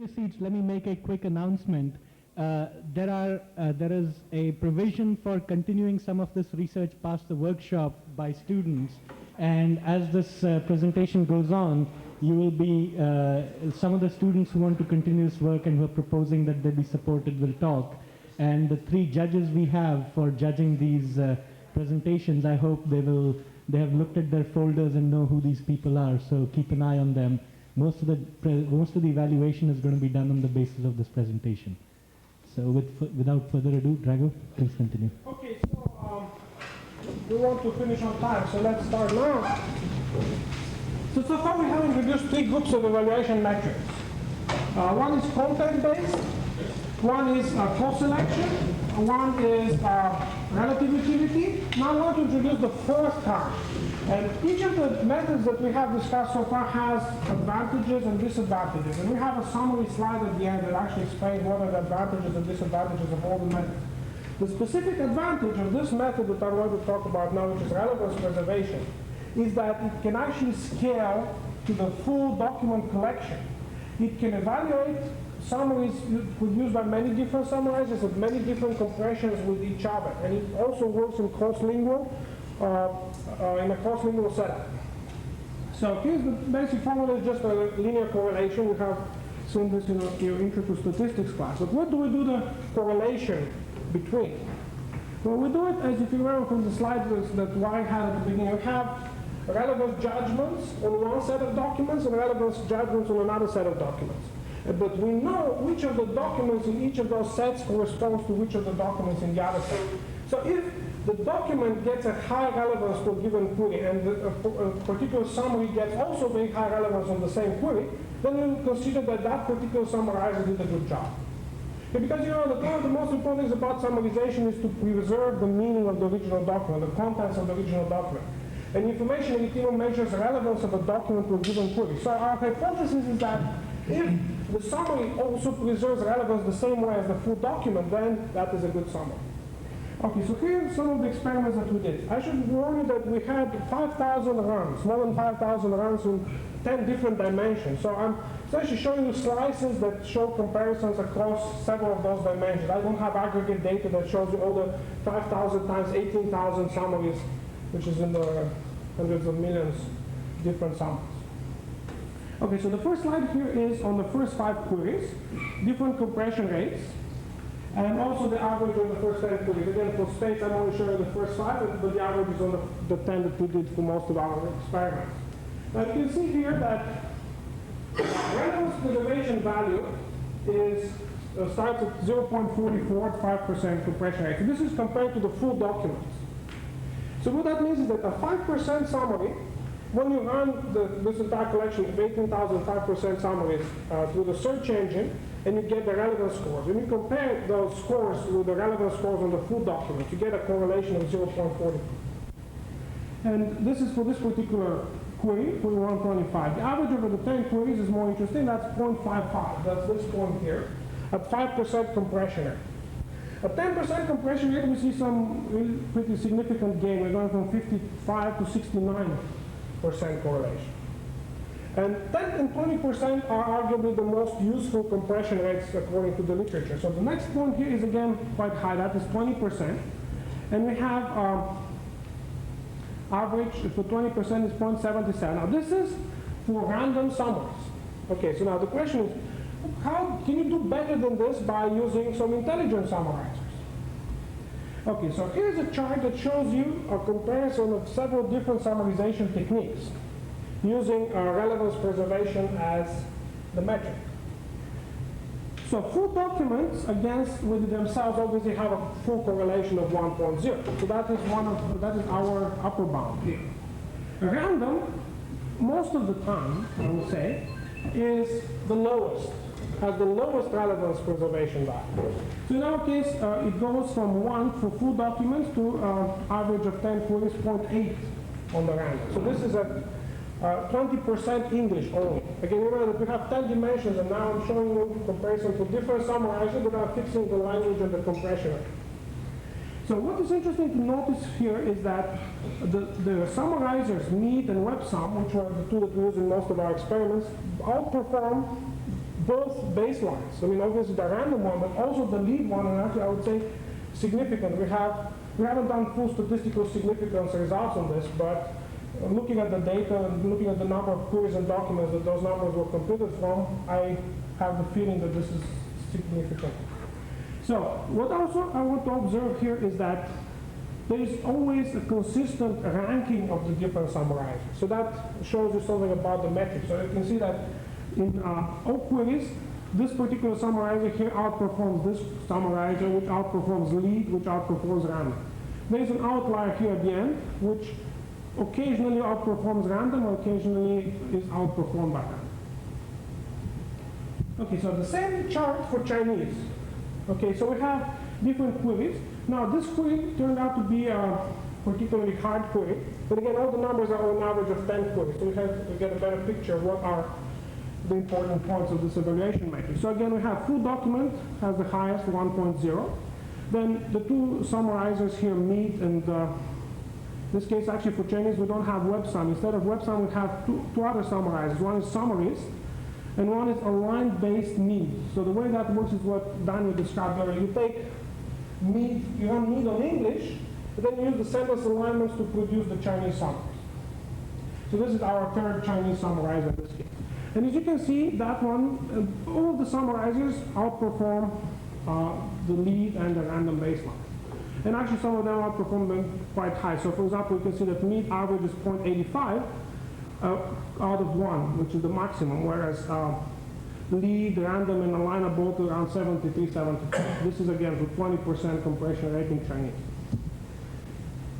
Your seats, let me make a quick announcement. There is a provision for continuing some of this research past the workshop by students, and as this presentation goes on, you will be, some of the students who want to continue this work and who are proposing that they be supported will talk. And the three judges we have for judging these presentations, I hope they have looked at their folders and know who these people are, so keep an eye on them. Most of the evaluation is going to be done on the basis of this presentation. So without further ado, Drago, please continue. Okay, so we want to finish on time, so let's start now. So far we have introduced three groups of evaluation metrics. One is content-based, one is co-selection, one is relativity. Now I want to introduce the fourth kind. And each of the methods that we have discussed so far has advantages and disadvantages. And we have a summary slide at the end that actually explains what are the advantages and disadvantages of all the methods. The specific advantage of this method that I'm going to talk about now, which is relevance preservation, is that it can actually scale to the full document collection. It can evaluate summaries produced by many different summarizers with many different compressions with each other. And it also works in cross-lingual, in a cross-lingual setup. So here's the basic formula, is just a linear correlation. We have seen this in your intro to statistics class. But what do we do the correlation between? Well, we do it, as if you remember from the slide that Y had at the beginning. We have relevance judgments on one set of documents and relevance judgments on another set of documents. But we know which of the documents in each of those sets corresponds to which of the documents in the other set. So if the document gets a high relevance to a given query, and a particular summary gets also very high relevance on the same query, then we will consider that that particular summarizer did a good job. Because one of the most important things about summarization is to preserve the meaning of the original document, the contents of the original document. And information retrieval measures the relevance of a document to a given query. So our hypothesis is that if the summary also preserves relevance the same way as the full document, then that is a good summary. Okay, so here are some of the experiments that we did. I should warn you that we had 5,000 runs, more than 5,000 runs in 10 different dimensions. So I'm essentially showing you slices that show comparisons across several of those dimensions. I don't have aggregate data that shows you all the 5,000 times 18,000 summaries, which is in the hundreds of millions different summaries. Okay, so the first slide here is on the first 5 queries, different compression rates, and also the average on the first 10 queries. Again, for space, I'm only showing the first 5, but the average is on the 10 that we did for most of our experiments. Now you can see here that relevance preservation value is starts at 0.44 at 5% compression rate. So this is compared to the full documents. So what that means is that a 5% summary, when you run this entire collection of 18,000 5% summaries through the search engine, and you get the relevance scores. When you compare those scores with the relevance scores on the full document, you get a correlation of 0.40. And this is for this particular query 125. The average over the 10 queries is more interesting. That's 0.55. That's this point here, at 5% compression rate. At 10% compression rate, we see some really pretty significant gain. We're going from 55 to 69% correlation. And 10 and 20% are arguably the most useful compression rates according to the literature. So the next point here is again quite high, that is 20%. And we have average for 20% is 0.77. Now this is for random summaries. Okay, so now the question is, how can you do better than this by using some intelligent summarizers? Okay, so here's a chart that shows you a comparison of several different summarization techniques using relevance preservation as the metric. So full documents against with themselves obviously have a full correlation of 1.0. So that is our upper bound here. Random, most of the time, I would say, is the lowest, has the lowest relevance preservation value. So in our case, it goes from 1 for full documents to average of 10 queries, 0.8 on the random. So this is a 20% English only. Again, remember that we have 10 dimensions, and now I'm showing you comparison for different summarizers that are fixing the language and the compression rate. So what is interesting to notice here is that the summarizers, Mead and WebSum, which are the two that we use in most of our experiments, outperform both baselines. I mean, obviously the random one, but also the lead one, and actually I would say significant. We haven't done full statistical significance results on this, but looking at the data and looking at the number of queries and documents that those numbers were computed from, I have the feeling that this is significant. So what also I want to observe here is that there is always a consistent ranking of the different summarizers. So that shows you something about the metric. So you can see that in all queries, this particular summarizer here outperforms this summarizer, which outperforms lead, which outperforms random. There is an outlier here at the end, which occasionally outperforms random, or occasionally is outperformed by random. Okay, so the same chart for Chinese. Okay, so we have different queries. Now this query turned out to be a particularly hard query, but again, all the numbers are on an average of 10 queries, so we have to get a better picture of what are the important points of this evaluation matrix. So again, we have full document has the highest, 1.0. Then the two summarizers here meet, and in this case, actually for Chinese, we don't have WebSum. Instead of WebSum, we have two other summarizers. One is summaries, and one is aligned-based meet. So the way that works is what Daniel described earlier. You take meet, you run meet on English, but then you use the sentence alignments to produce the Chinese summaries. So this is our third Chinese summarizer in this case. And as you can see, that one, all of the summarizers outperform the lead and the random baseline. And actually some of them outperform them quite high. So for example, you can see that mean average is 0.85 out of 1, which is the maximum, whereas lead, random, and align are both around 73, 74. This is again with 20% compression rate in Chinese.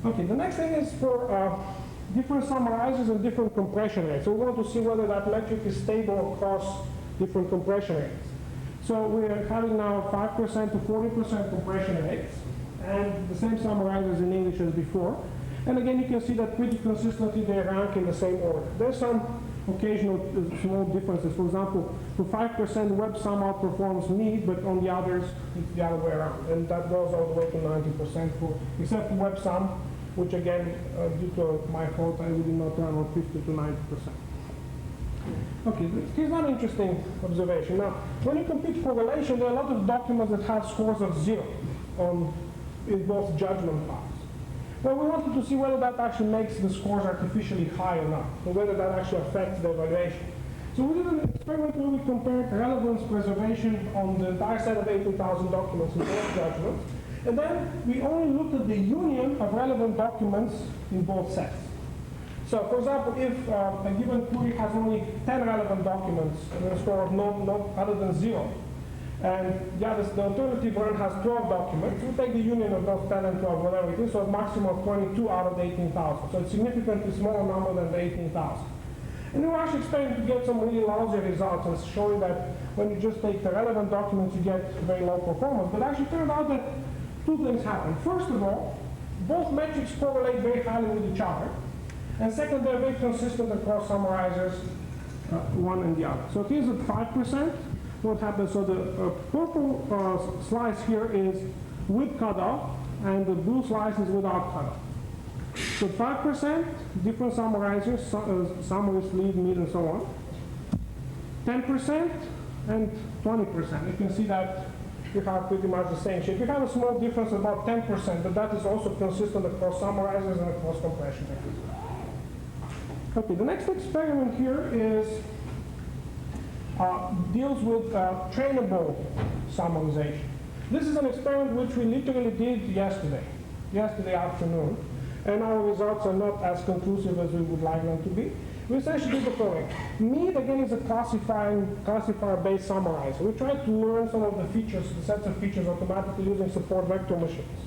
Okay, the next thing is for different summarizers and different compression rates. So we want to see whether that metric is stable across different compression rates. So we're having now 5% to 40% compression rates, and the same summarizers in English as before. And again, you can see that pretty consistently they rank in the same order. There's some occasional small differences. For example, for 5% WebSum outperforms meet, but on the others, it's the other way around. And that goes all the way to 90% for, except for WebSum, which again, due to my fault, I really not run on 50 to 90%. Okay, here's one interesting observation. Now, when you compute correlation, there are a lot of documents that have scores of 0 in both judgment files. Well, we wanted to see whether that actually makes the scores artificially high or not, or whether that actually affects the evaluation. So we did an experiment where we compared relevance preservation on the entire set of 18,000 documents in both judgments, and then we only looked at the union of relevant documents in both sets. So, for example, if a given query has only 10 relevant documents with a score of no other than 0, and the alternative run has 12 documents, we take the union of those 10 and 12, whatever it is, so a maximum of 22 out of the 18,000. So it's significantly smaller number than the 18,000. And we were actually expecting to get some really lousy results and showing that when you just take the relevant documents, you get very low performance. But actually it turned out that two things happened. First of all, both metrics correlate very highly with each other. And second, they're very consistent across summarizers, one and the other. So here's at 5%. What happens? So the purple slice here is with cutoff, and the blue slice is without cutoff. So 5%, different summarizers, summaries, lead, meet, and so on. 10% and 20%. You can see that you have pretty much the same shape. You have a small difference, about 10%, but that is also consistent across summarizers and across compression rates. Okay, the next experiment here is deals with trainable summarization. This is an experiment which we literally did yesterday afternoon, and our results are not as conclusive as we would like them to be. We essentially did the following. Meet, again, is a classifier-based summarizer. We tried to learn some of the features, the sets of features automatically using support vector machines.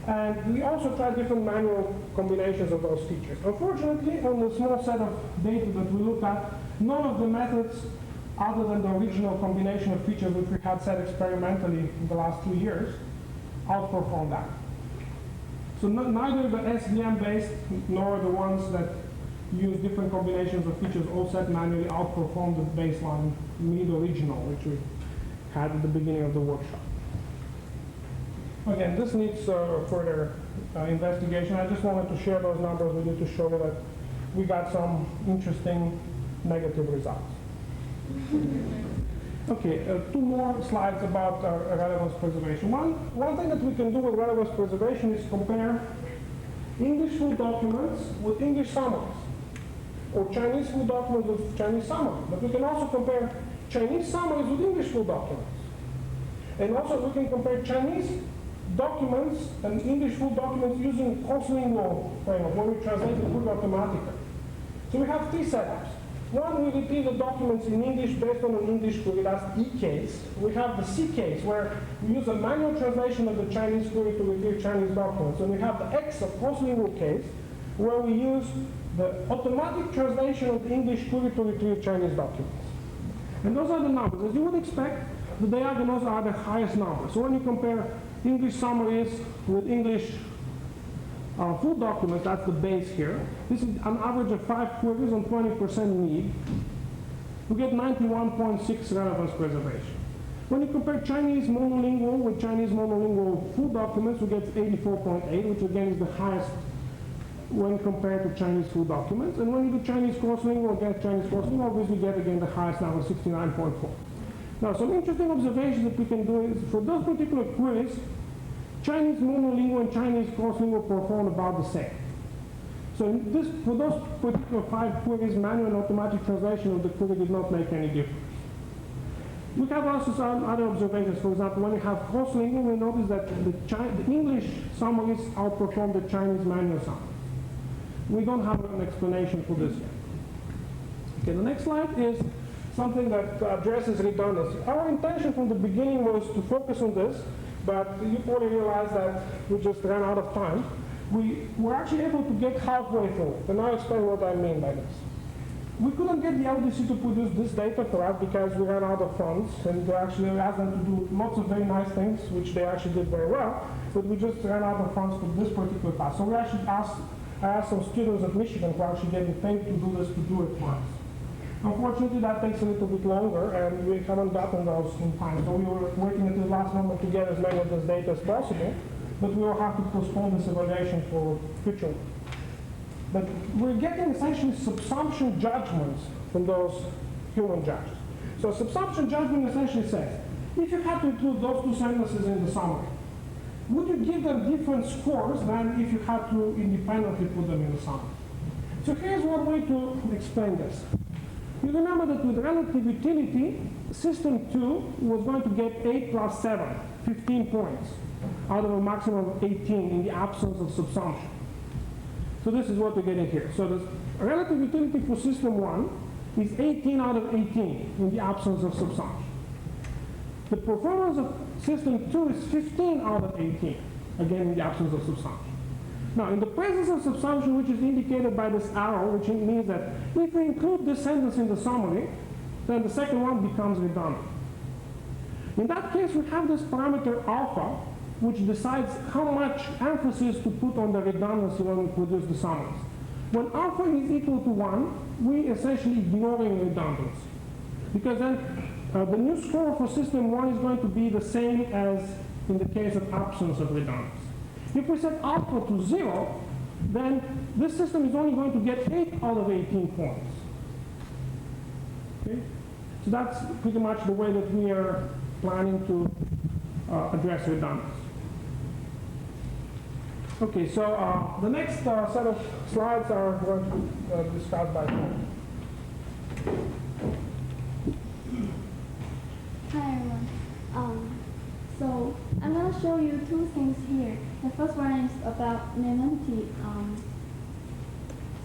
And we also tried different manual combinations of those features. Unfortunately, on the small set of data that we looked at, none of the methods other than the original combination of features which we had set experimentally in the last 2 years outperformed that. So neither the SVM-based nor the ones that use different combinations of features all set manually outperformed the baseline meet original, which we had at the beginning of the workshop. Again, this needs further investigation. I just wanted to share those numbers with you to show that we got some interesting negative results. Okay, two more slides about relevance preservation. One thing that we can do with relevance preservation is compare English full documents with English summaries, or Chinese full documents with Chinese summaries. But we can also compare Chinese summaries with English full documents. And also we can compare Chinese documents and English full documents using cross-lingual framework, where we translate the full automatically. So we have three setups. One, we retrieve the documents in English based on an English query, that's the E case. We have the C case, where we use a manual translation of the Chinese query to retrieve Chinese documents. And we have the X, a cross-lingual case, where we use the automatic translation of the English query to retrieve Chinese documents. And those are the numbers. As you would expect, the diagonals are the highest numbers. So when you compare English summaries with English full documents, that's the base here. This is an average of 5 queries on 20% need. We get 91.6 relevance preservation. When you compare Chinese monolingual with Chinese monolingual full documents, we get 84.8, which again is the highest when compared to Chinese full documents. And when you do Chinese cross-lingual against Chinese cross-lingual, obviously we get again the highest number, 69.4. Now, some interesting observations that we can do is for those particular queries, Chinese monolingual and Chinese cross-lingual perform about the same. So for those particular 5 queries, manual and automatic translation of the query did not make any difference. We have also some other observations. For example, when you have cross-lingual, we notice that the English summaries outperform the Chinese manual summaries. We don't have an explanation for this yet. Okay, the next slide is something that addresses redundancy. Our intention from the beginning was to focus on this, but you probably realize that we just ran out of time. We were actually able to get halfway through it, and I'll explain what I mean by this. We couldn't get the LDC to produce this data for us because we ran out of funds, and we actually asked them to do lots of very nice things, which they actually did very well, but we just ran out of funds for this particular task. So we actually I asked some students at Michigan who are actually getting paid to do this, to do it for us. Unfortunately, that takes a little bit longer, and we haven't gotten those in time. So we were waiting until the last moment to get as many of this data as possible, but we will have to postpone this evaluation for future. But we're getting essentially subsumption judgments from those human judges. So subsumption judgment essentially says, if you had to include those 2 sentences in the summary, would you give them different scores than if you had to independently put them in the summary? So here's one way to explain this. You remember that with relative utility, system 2 was going to get 8 plus 7, 15 points, out of a maximum of 18 in the absence of subsumption. So this is what we're getting here. So the relative utility for system 1 is 18 out of 18 in the absence of subsumption. The performance of system 2 is 15 out of 18, again in the absence of subsumption. Now, in the presence of subsumption, which is indicated by this arrow, which means that if we include this sentence in the summary, then the second one becomes redundant. In that case, we have this parameter alpha, which decides how much emphasis to put on the redundancy when we produce the summaries. When alpha is equal to 1, we essentially ignoring redundancy. Because then the new score for system 1 is going to be the same as in the case of absence of redundancy. If we set alpha to 0, then this system is only going to get 8 out of 18 points. Okay? So that's pretty much the way that we are planning to address redundancy. Okay, so the next set of slides are going to be discussed by Tom. Hi everyone. So I'm going to show you 2 things here. The first one is about nonentity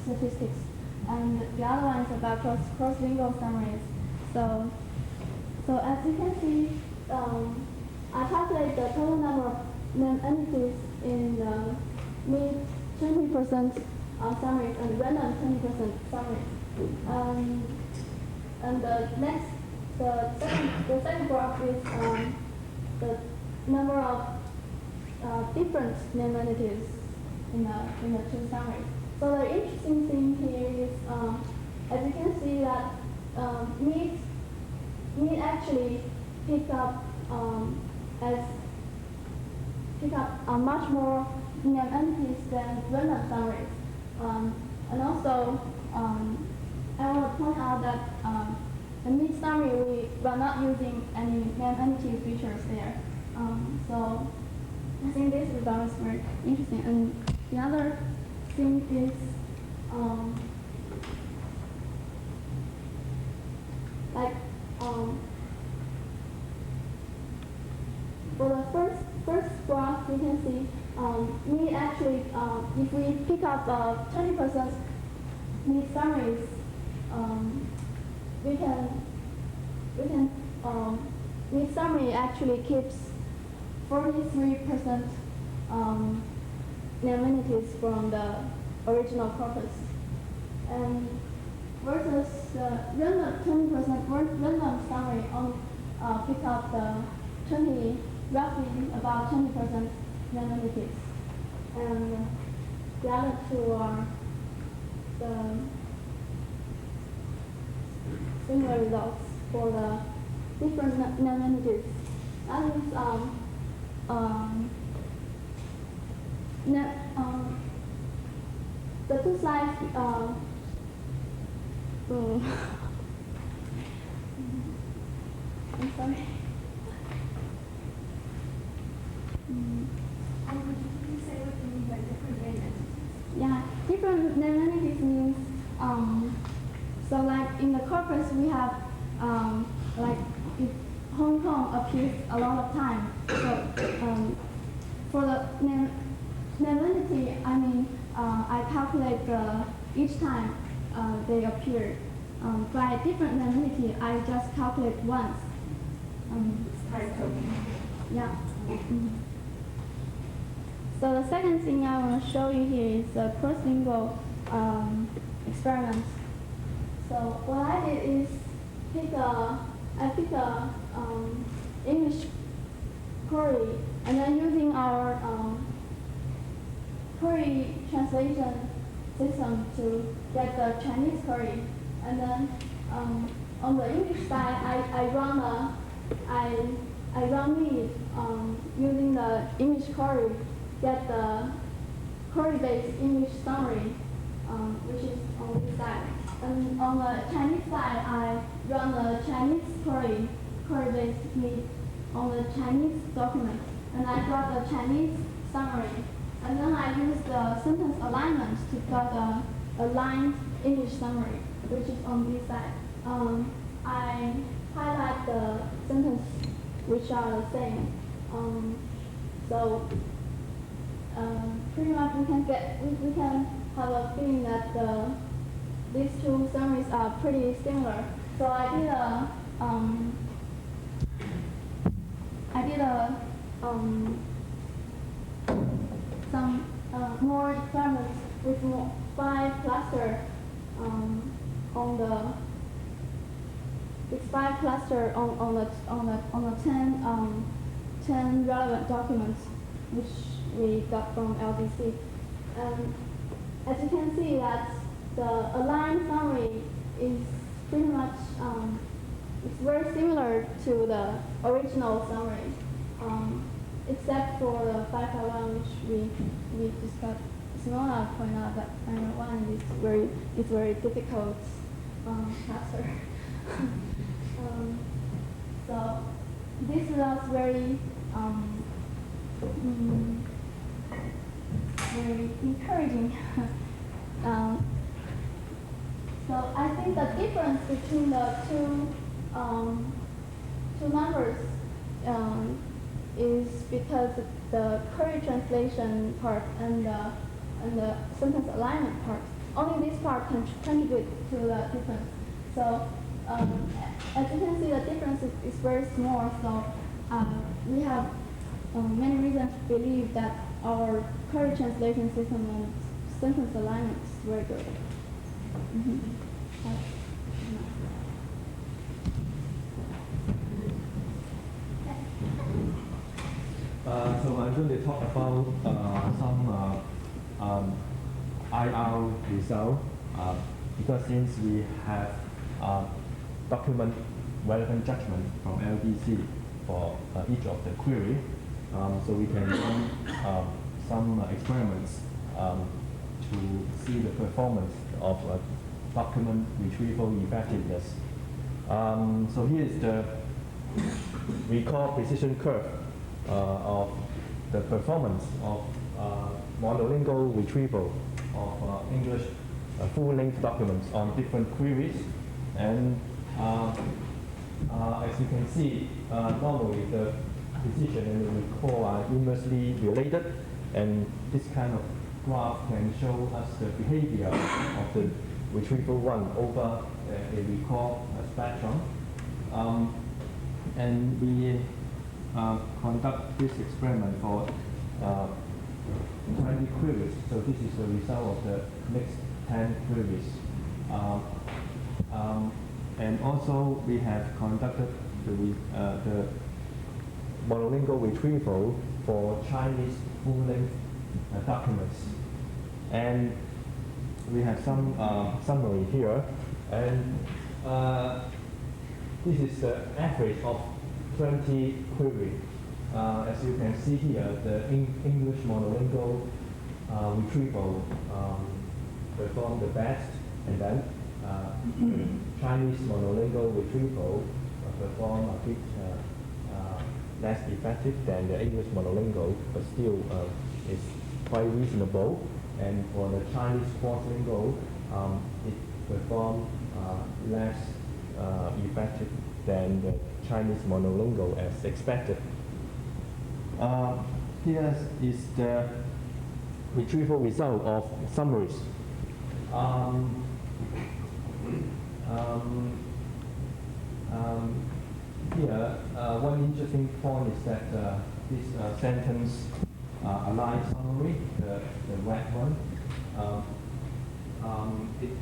statistics, and the other one is about cross-lingual summaries. So as you can see, I calculate the total number of entities in the mid 20% summaries and random 20% summaries. And the second graph is the number of different name entities in the 2 summaries. So the interesting thing here is, as you can see that mid actually pick up much more name entities than random summaries. And also, I want to point out that the mid summary, we were not using any main entity features there. So I think this result is very interesting. And the other thing is for the first graph, you can see we actually, if we pick up 20% mid summaries, we can mid summary actually keeps 43% nonentities from the original corpus, and versus the random 20% random summary only pick up the roughly about 20% nonentities, and the other two are the similar results for the different nonentities. That is the two slides. I'm sorry. Could you say what you mean by different nonentities? Yeah, different nonentities means so like in the corpus we have like if Hong Kong appears a lot of time. So for the nonentity, I mean I calculate each time they appear. By different nonentity, I just calculate once. Time token. Yeah. So the second thing I want to show you here is the cross-lingual experiment. So what I did is I pick a English query, and then using our query translation system to get the Chinese query, and then on the English side, I run read using the English query, get the query-based English summary, which is on this side. And on the Chinese side, I run the Chinese query-based read on the Chinese document, and I got the Chinese summary. And then I use the sentence alignment to get the aligned English summary, which is on this side. I highlight the sentence which are the same. So pretty much we can have a feeling that these two summaries are pretty similar. So I did some more experiments with 5 cluster on the 10 relevant documents which we got from LDC. As you can see, that the aligned summary is pretty much it's very similar to the original summary, except for the 5.1 which we discussed. Simona pointed out that 5.1 is very difficult cluster. So this results very very encouraging. So I think the difference between the two numbers is because the query translation part and the sentence alignment part. Only this part contribute to the difference. So as you can see, the difference is very small. So we have many reasons to believe that our query translation system and sentence alignment is very good. So I'm going to talk about some IR result because since we have document relevant judgment from LDC for each of the query, so we can run some experiments to see the performance of document retrieval effectiveness So here is the recall precision curve of the performance of monolingual retrieval of English full-length documents on different queries. And as you can see, normally the precision and the recall are inversely related, and this kind of graph can show us the behavior of the retrieval one over a recall spectrum. And we conduct this experiment for 20 queries. So this is the result of the next 10 queries. And also we have conducted the monolingual retrieval for Chinese full-length documents. And we have some summary here. And this is the average of 20 queries. As you can see here, the English monolingual retrieval performed the best, and then Chinese monolingual retrieval performed a bit less effective than the English monolingual, but still is quite reasonable. And for the Chinese cross-lingual, it performed less effective than the Chinese monolingual as expected. Here is the retrieval result of summaries. Here, one interesting point is that this sentence aligned summary, the red one, it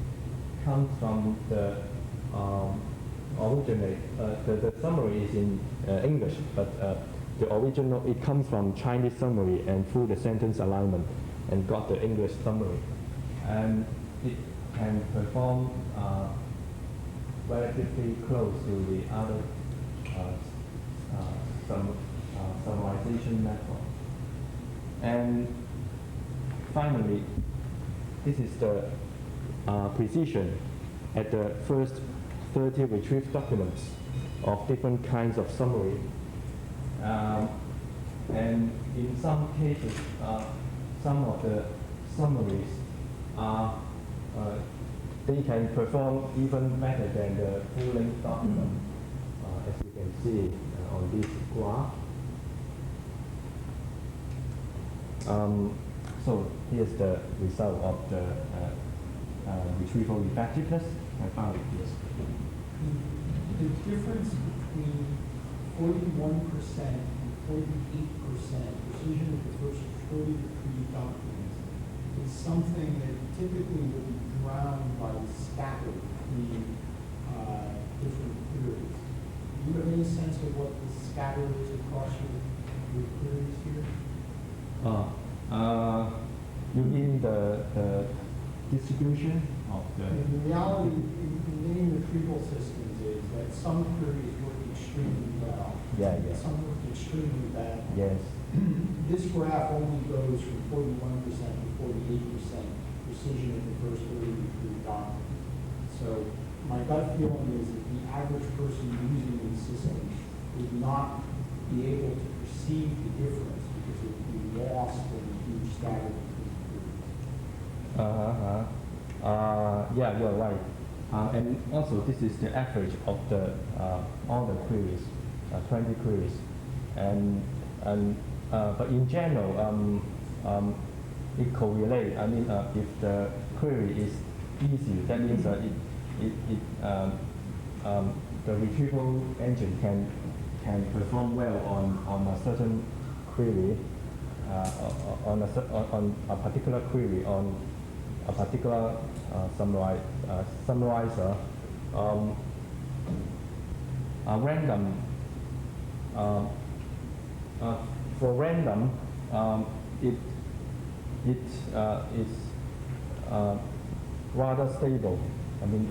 comes from the the summary is in English, but the original, it comes from Chinese summary and through the sentence alignment and got the English summary. And it can perform relatively close to the other summarization method. And finally, this is the precision at the first 30 retrieved documents of different kinds of summary. And in some cases, some of the summaries are they can perform even better than the full-length document, as you can see on this graph. So here's the result of the retrieval effectiveness. I found it here. The difference between 41% and 48% precision of the first 30 retrieved documents is something that typically will be drowned by the scatter between different queries. Do you have any sense of what the scatter is across your queries here? You mean the distribution of the... In reality, in many retrieval systems is that some queries work extremely well. Yeah. Some work extremely bad. Yes. This graph only goes from 41% to 48% precision in the first 30 retrieved documents. So my gut feeling is that the average person using these systems would not be able to perceive the difference because it would be lost in a huge scatter between queries. Yeah, you're right. And also, this is the average of the all the queries, 20 queries, and but in general, it correlates. I mean, if the query is easy, that means the retrieval engine can perform well on a certain query, on a particular query on a particular summarizer. Random. For random, it is rather stable. I mean,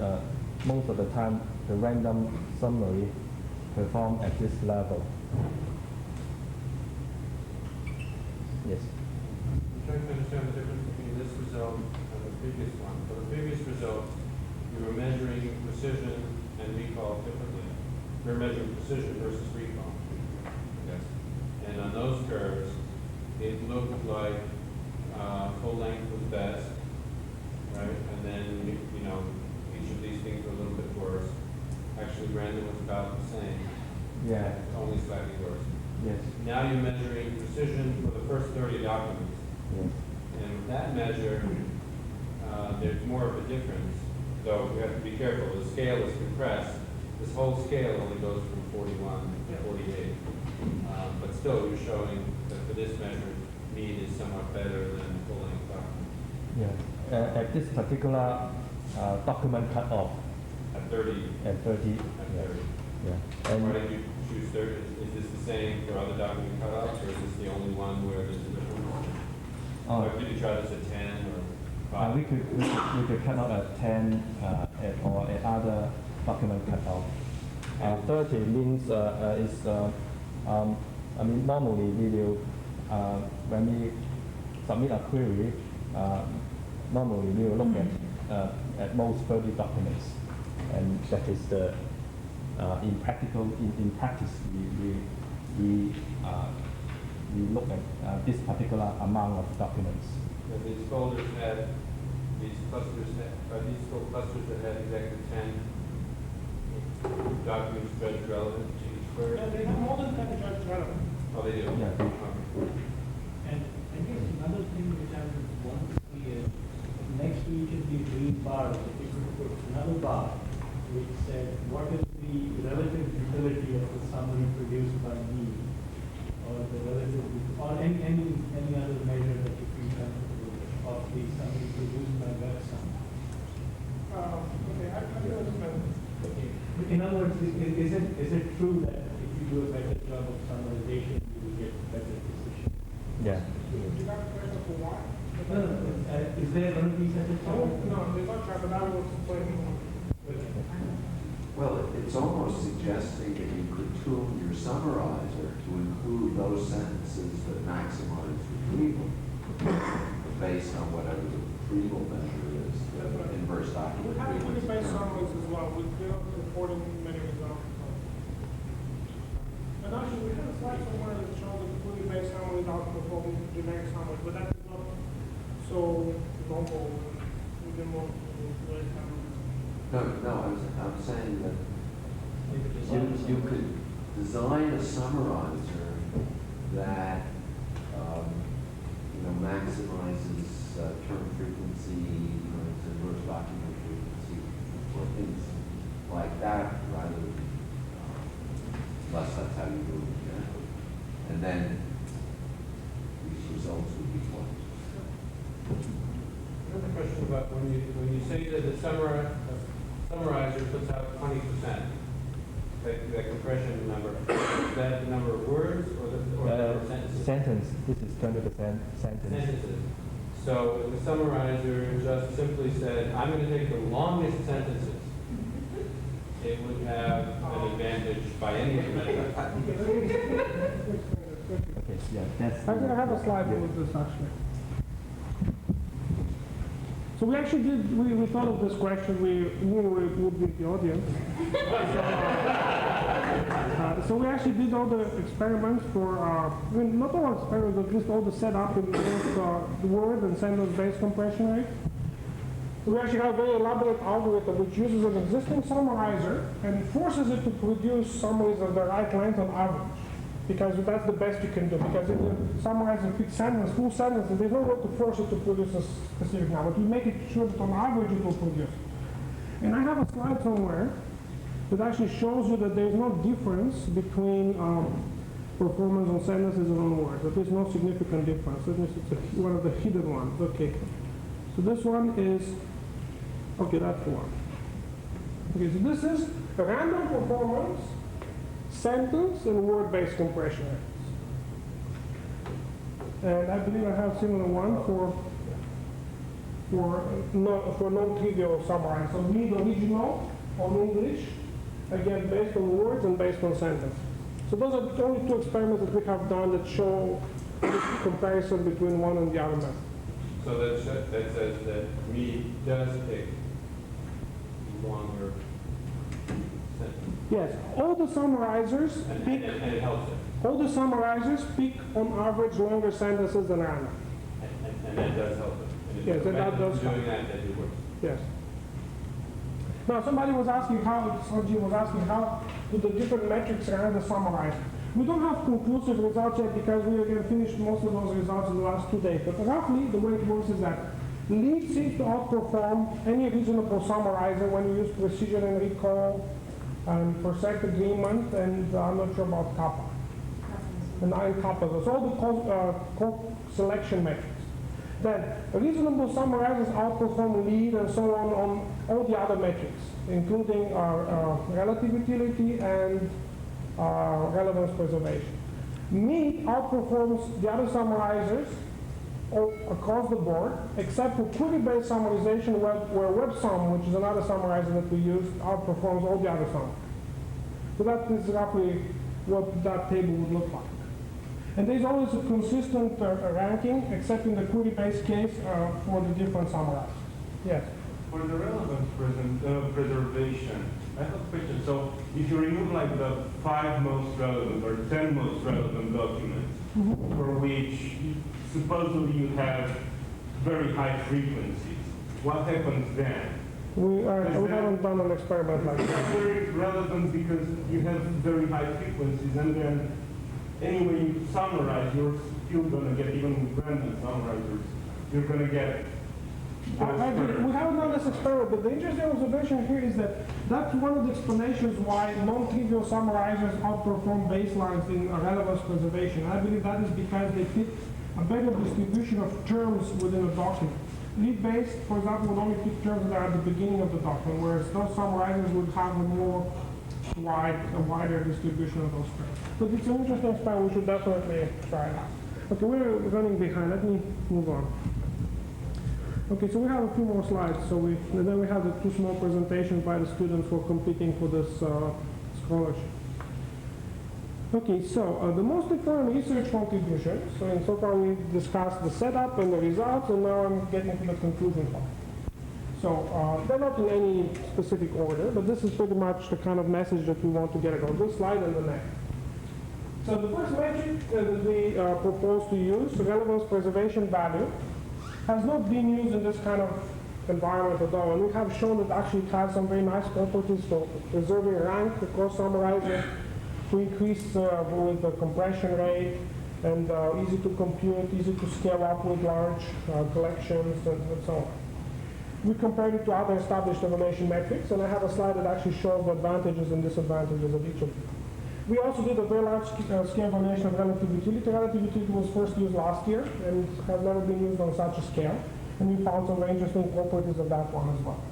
most of the time, the random summary perform at this level. Yes. I'm trying to understand the difference between this result and the previous one. For the previous result, you were measuring precision and recall differently. They're measuring precision versus recall. Yes. And on those curves, it looked like full length was best, right? And then, you know, each of these things were a little bit worse. Actually, random was about the same, Yeah. only slightly worse. Yes. Now you're measuring precision for the first 30 documents. Yes. And with that measure, there's more of a difference, though you have to be careful. The scale is compressed. This whole scale only goes from 41 to 48. But still, you're showing that for this measure, mean is somewhat better than full-length document. Yeah. At this particular document cutoff At 30, at 30. at Yeah. 30. Yeah. Why did you choose 30? Is this the same for other document cutoffs, or is this the only one where there's a difference? Oh. Or did you try this at 10 or 5? We could cut off at 10 or at other document cutoff. 30 means I mean, normally we will, when we submit a query, normally we will look at most 30 documents, and that is the in practice we look at this particular amount of documents. And these folders had, these clusters that had exactly 10 documents judged relevant to each query? Yeah, they have more than 10 judged relevant. Oh, they do? Yeah. Okay. And I guess another thing which I would want to see is next to each of these green bars, if you could put another bar which said what is the relative utility of the summary produced by me, or the relative, or any other measure that you feel comfortable with of the summary produced by website. Okay, I understand. Okay. In other words, is it true that if you do a better job of summarization, you will get better decisions? Yeah. You got a question for why? No, is there going to be such a Oh, problem? no, there's not trying, but I will explain more. Well, it's almost suggesting that you could tune your summarizer to include those sentences that maximize retrieval based on whatever the retrieval measure is, the inverse document. We have retrieval fully based is. summaries as well, with reporting many results. And actually, we have a slide somewhere that shows the fully based summary without performing generic summary, but that is not so normal. We didn't want to do it. No, I'm saying that you could design a summarizer that maximizes term frequency, inverse document frequency, or things like that, rather than unless that's how you do it generally. And then these results would be what? Another question about when you say that the summarizer puts out 20%, that compression number, is that the number of words or the number of sentences? Sentence. This is 20% sentence. Sentences. So if the summarizer just simply said, I'm going to take the longest sentences, it would have an advantage by any measure. Okay, yeah, that's. I have a slide with this actually. So we actually did, we thought of this question, we knew it would be the audience. So we actually did all the experiments for, not all experiments, but just all the setup in both the word and sentence-based compression rate. We actually have a very elaborate algorithm which uses an existing summarizer and forces it to produce summaries of the right length on average. Because that's the best you can do. Because if you summarize a quick sentence, full sentence, there's no way to force it to produce a specific number. But you make it sure that on average it will produce. And I have a slide somewhere that actually shows you that there's no difference between performance on sentences and on words. That there's no significant difference. It's one of the hidden ones. Okay. So this one is, okay, that's the one. Okay, so this is random performance, sentence, and word-based compression rates. And I believe I have similar one for non-trivial summary. So need original on English, again based on words and based on sentence. So those are the only two experiments that we have done that show this comparison between one and the other method. So that says that me does take longer Yes, all the summarizers pick, And it helps it. all the summarizers pick on average longer sentences than random. And that does help it. And if Yes, the and that method does of doing that it works. Yes. Now, somebody was asking how, Sanji was asking how do the different metrics are the summarized. We don't have conclusive results yet because we again finished most of those results in the last 2 days. But roughly, the way it works is that lead seems to outperform any reasonable summarizer when you use precision and recall, and percent agreement, and I'm not sure about kappa. And 9 kappas. So all the selection metrics. Then reasonable summarizers outperform lead and so on all the other metrics, including relative utility and relevance preservation. Meat outperforms the other summarizers across the board, except for query-based summarization where WebSum, which is another summarizer that we use, outperforms all the other summarizers. So that is roughly what that table would look like. And there's always a consistent ranking, except in the query-based case for the different summarizers. Yes? For the relevance preservation, I have a question. So if you remove like the 5 most relevant or 10 most relevant documents, for which supposedly you have very high frequencies, what happens then? We haven't done an experiment like It's that. not very relevant because you have very high frequencies, and then anyway you summarize, you're still going to get, even with random summarizers, you're going to get I agree. We haven't done this experiment, but the interesting observation here is that that's one of the explanations why non-trivial summarizers outperform baselines in relevance preservation. I believe that is because they pick a better distribution of terms within a document. Lead-based, for example, would only pick terms that are at the beginning of the document, whereas those summarizers would have a wider distribution of those terms. But it's an interesting experiment. We should definitely try it out. Okay, we're running behind. Let me move on. Okay, so we have a few more slides. And then we have the 2 small presentations by the students who are competing for this scholarship. Okay, so the most important research contributions. So far we discussed the setup and the results, and now I'm getting to the conclusion part. So they're not in any specific order, but this is pretty much the kind of message that we want to get across this slide and the next. So the first metric that we propose to use, relevance preservation value, has not been used in this kind of environment at all. And we have shown that actually it has some very nice properties for preserving rank across summarizer, to increase with the compression rate, and easy to compute, easy to scale up with large collections, and so on. We compared it to other established evaluation metrics, and I have a slide that actually shows the advantages and disadvantages of each of them. We also did a very large scale evaluation of relative utility. Relative utility was first used last year and has never been used on such a scale. And we found some very interesting properties of that one as well.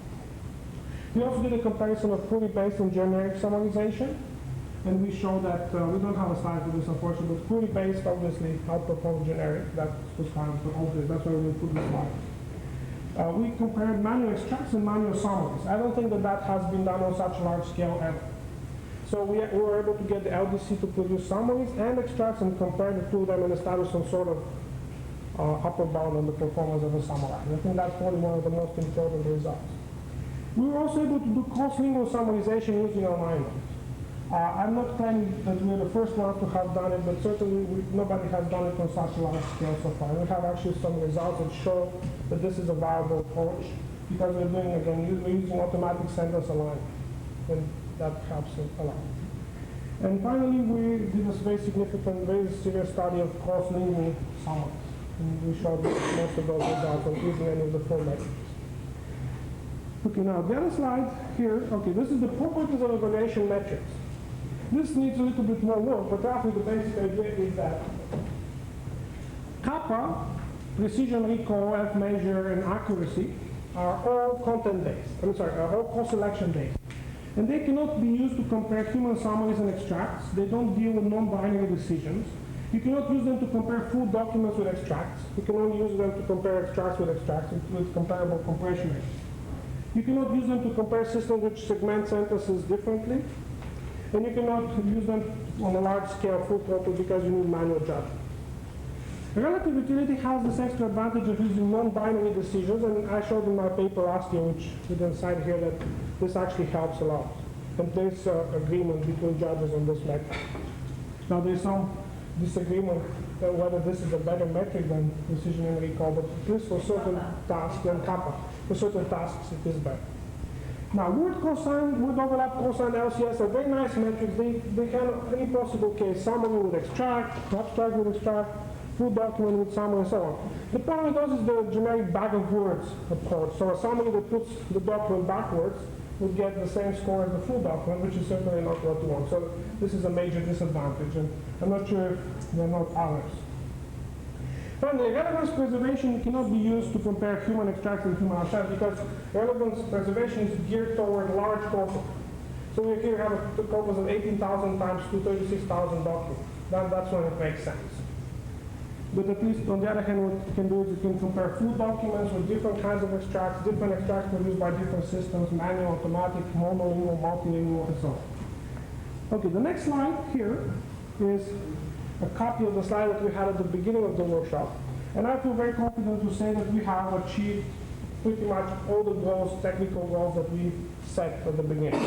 We also did a comparison of query-based and generic summarization. And we showed that, we don't have a slide for this unfortunately, but query-based obviously outperforms generic. That was kind of obvious. That's why we put this slide. We compared manual extracts and manual summaries. I don't think that that has been done on such a large scale ever. So we were able to get the LDC to produce summaries and extracts and compare the 2 of them and establish some sort of upper bound on the performance of a summary. I think that's probably one of the most important results. We were also able to do cross-lingual summarization using alignment. I'm not claiming that we're the first ones to have done it, but certainly nobody has done it on such a large scale so far. We have actually some results that show that this is a viable approach because we're doing, again, we're using automatic sentence alignment. And that helps a lot. And finally, we did this very significant, very serious study of cross-lingual summaries. And we showed most of those results on using any of the 4 metrics. Okay, now the other slide here, okay, this is the properties of evaluation metrics. This needs a little bit more work, but roughly the basic idea is that kappa, precision, recall, F measure, and accuracy are all content-based. Are all co-selection based. And they cannot be used to compare human summaries and extracts. They don't deal with non-binary decisions. You cannot use them to compare full documents with extracts. You can only use them to compare extracts with comparable compression rates. You cannot use them to compare systems which segment sentences differently. And you cannot use them on a large scale full throttle because you need manual judgment. Relative utility has this extra advantage of using non-binary decisions, and I showed in my paper last year, which we didn't cite here, that this actually helps a lot. and there's agreement between judges on this metric. Now there's some disagreement whether this is a better metric than precision and recall, but at least for certain tasks than kappa. For certain tasks it is better. Now word cosine, word overlap, cosine, LCS are very nice metrics. They handle any possible case. Summary with extract, abstract with extract, full document with summary, and so on. The problem with those is the generic bag of words approach. So a summary that puts the document backwards would get the same score as the full document, which is certainly not what we want. So this is a major disadvantage, and I'm not sure if there are not others. Finally, relevance preservation cannot be used to compare human extracts and human abstracts because relevance preservation is geared toward large corpus. So we here have a corpus of 18,000 times 236,000 documents. That's when it makes sense. But at least on the other hand, what you can do is you can compare full documents with different kinds of extracts, different extracts produced by different systems, manual, automatic, monolingual, multilingual, and so on. Okay, the next slide here is a copy of the slide that we had at the beginning of the workshop. And I feel very confident to say that we have achieved pretty much all the goals, technical goals that we set at the beginning.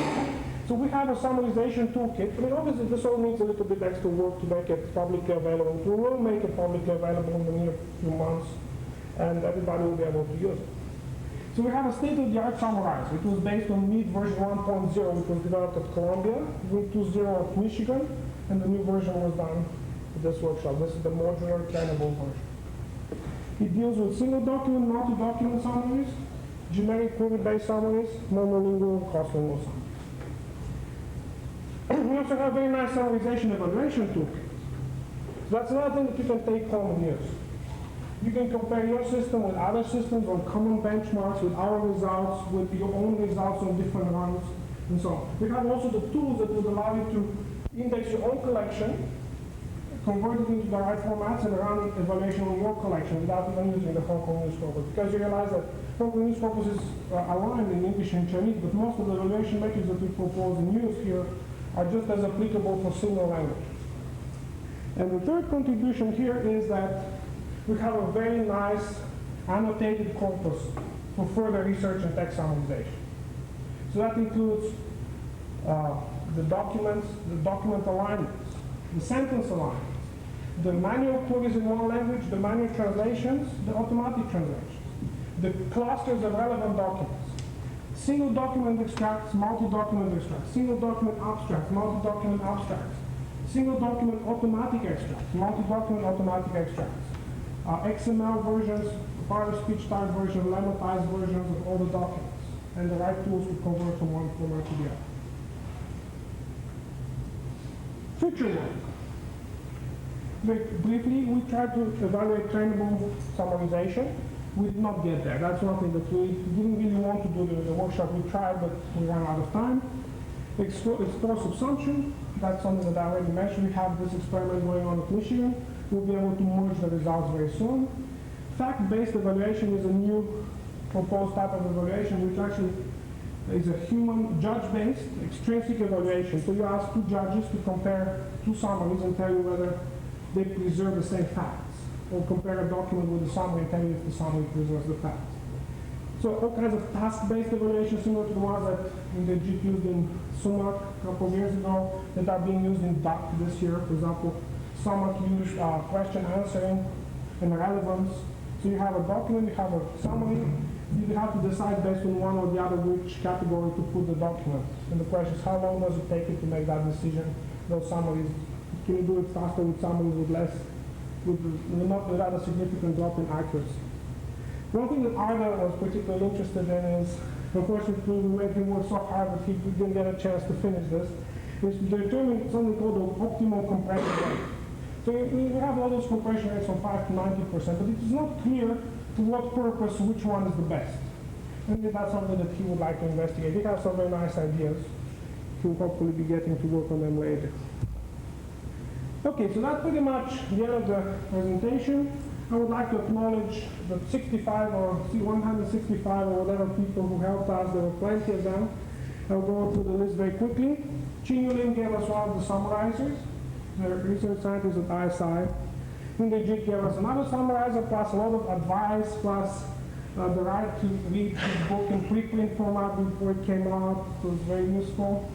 So we have a summarization toolkit. I mean, obviously this all needs a little bit extra work to make it publicly available. We will make it publicly available in the near few months, and everybody will be able to use it. So we have a state-of-the-art summarizer. It was based on MIT version 1.0, which was developed at Columbia, with 2.0 at Michigan, and the new version was done at this workshop. This is the modular trainable version. It deals with single document, multi-document summaries, generic query-based summaries, monolingual, and cross-lingual summaries. We also have very nice summarization evaluation toolkit. So that's another thing that you can take home and use. You can compare your system with other systems on common benchmarks, with our results, with your own results on different runs, and so on. We have also the tools that would allow you to index your own collection, convert it into the right formats, and run evaluation on your collection without even using the Hong Kong News Corpus. Because you realize that Hong Kong News Corpus is aligned in English and Chinese, but most of the evaluation metrics that we propose and use here are just as applicable for single language. And the third contribution here is that we have a very nice annotated corpus for further research and text summarization. So that includes the documents, the document alignments, the sentence alignments, the manual queries in one language, the manual translations, the automatic translations, the clusters of relevant documents, single document extracts, multi-document extracts, single document abstracts, multi-document abstracts, single document automatic extracts, multi-document automatic extracts, XML versions, part-of-speech type versions, lemmatized versions of all the documents, and the right tools to convert from one format to the other. Future work. Very briefly, we tried to evaluate trainable summarization. We did not get there. That's one thing that we didn't really want to do during the workshop. We tried, but we ran out of time. Explore subsumption. That's something that I already mentioned. We have this experiment going on at Michigan. We'll be able to merge the results very soon. Fact-based evaluation is a new proposed type of evaluation, which actually is a human judge-based extrinsic evaluation. So you ask two judges to compare two summaries and tell you whether they preserve the same facts, or compare a document with a summary and tell you if the summary preserves the facts. So all kinds of task-based evaluation, similar to the ones that they used in SUMAC a couple of years ago, that are being used in DAC this year. For example, SUMAC used question answering and relevance. So you have a document, you have a summary, you have to decide based on one or the other which category to put the document. And the question is, how long does it take you to make that decision? Those summaries, can you do it faster with summaries with less, without a significant drop in accuracy? One thing that Arda was particularly interested in is, unfortunately, we made him work so hard that he didn't get a chance to finish this, is to determine something called the optimal compression rate. So we have all those compression rates from 5 to 90%, but it is not clear to what purpose which one is the best. And that's something that he would like to investigate. He has some very nice ideas. He'll hopefully be getting to work on them later. Okay, so that's pretty much the end of the presentation. I would like to acknowledge the 65 or 165 or whatever people who helped us. There were plenty of them. I'll go through the list very quickly. Chin Yulin gave us one of the summarizers, the research scientist at ISI. Inderjit gave us another summarizer, plus a lot of advice, plus the right to read his book in preprint format before it came out. It was very useful.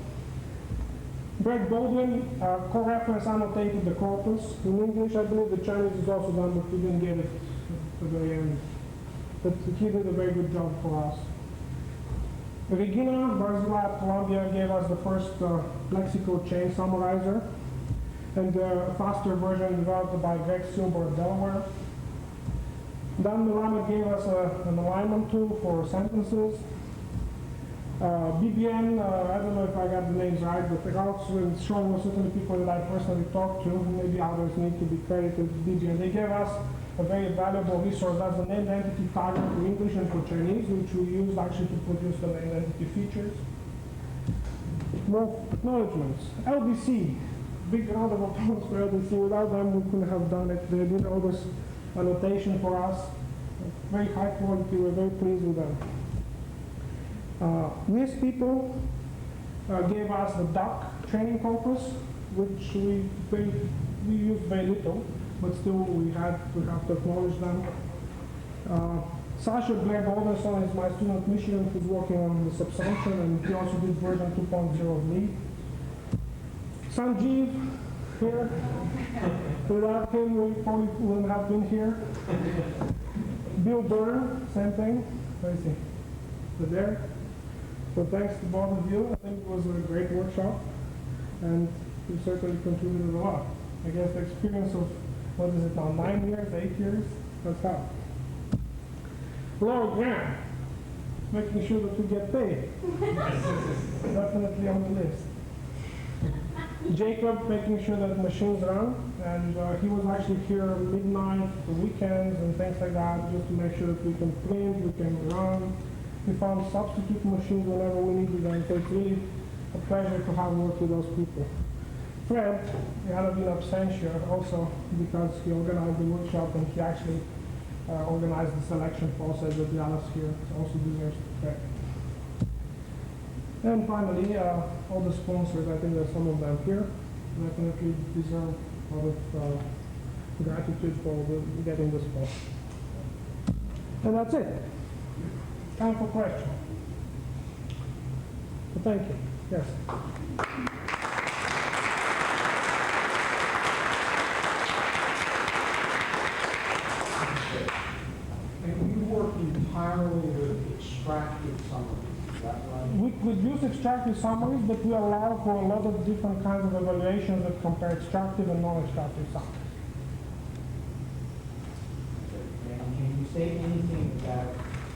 Greg Baldwin, co-reference annotated the corpus. In English, I believe the Chinese is also done, but we didn't get it at the very end. But he did a very good job for us. Regina Barzila at Columbia gave us the first lexical chain summarizer, and the faster version developed by Greg Silber of Delaware. Dan Milano gave us an alignment tool for sentences. BBN, I don't know if I got the names right, but Ralph and Sean were certainly people that I personally talked to. Maybe others need to be credited. BBN. They gave us a very valuable resource. That's the named entity tagger for English and for Chinese, which we used actually to produce the named entity features. More acknowledgements. LDC. Big round of applause for LDC. Without them, we couldn't have done it. They did all this annotation for us. Very high quality. We're very pleased with them. These people gave us the duck training corpus, which we used very little, but still we have to acknowledge them. Sasha Blair Goldenson is my student at Michigan who's working on the subsumption, and he also did version 2.0 of Lead. Sanjeev here. Without him, we probably wouldn't have been here. Bill Byrne, same thing. Where is he? Over there. So thanks to both of you. I think it was a great workshop, and you certainly contributed a lot. I guess the experience of, what is it now, 9 years, 8 years, that's how. Laura Graham, making sure that we get paid. Definitely on the list. Jacob, making sure that machines run, and he was actually here midnight, the weekends, and things like that, just to make sure that we can print, we can run. We found substitute machines whenever we needed them, so it's really a pleasure to have worked with those people. Fred, he had been absentia also because he organized the workshop and he actually organized the selection process that we have here, so also deserves credit. And finally, all the sponsors, I think there's some of them here, definitely deserve a lot of gratitude for getting this far. And that's it. Time for questions. So thank you. Yes. And you work entirely with extractive summaries, is that right? We could use extractive summaries, but we allow for a lot of different kinds of evaluations that compare extractive and non-extractive summaries. And can you say anything about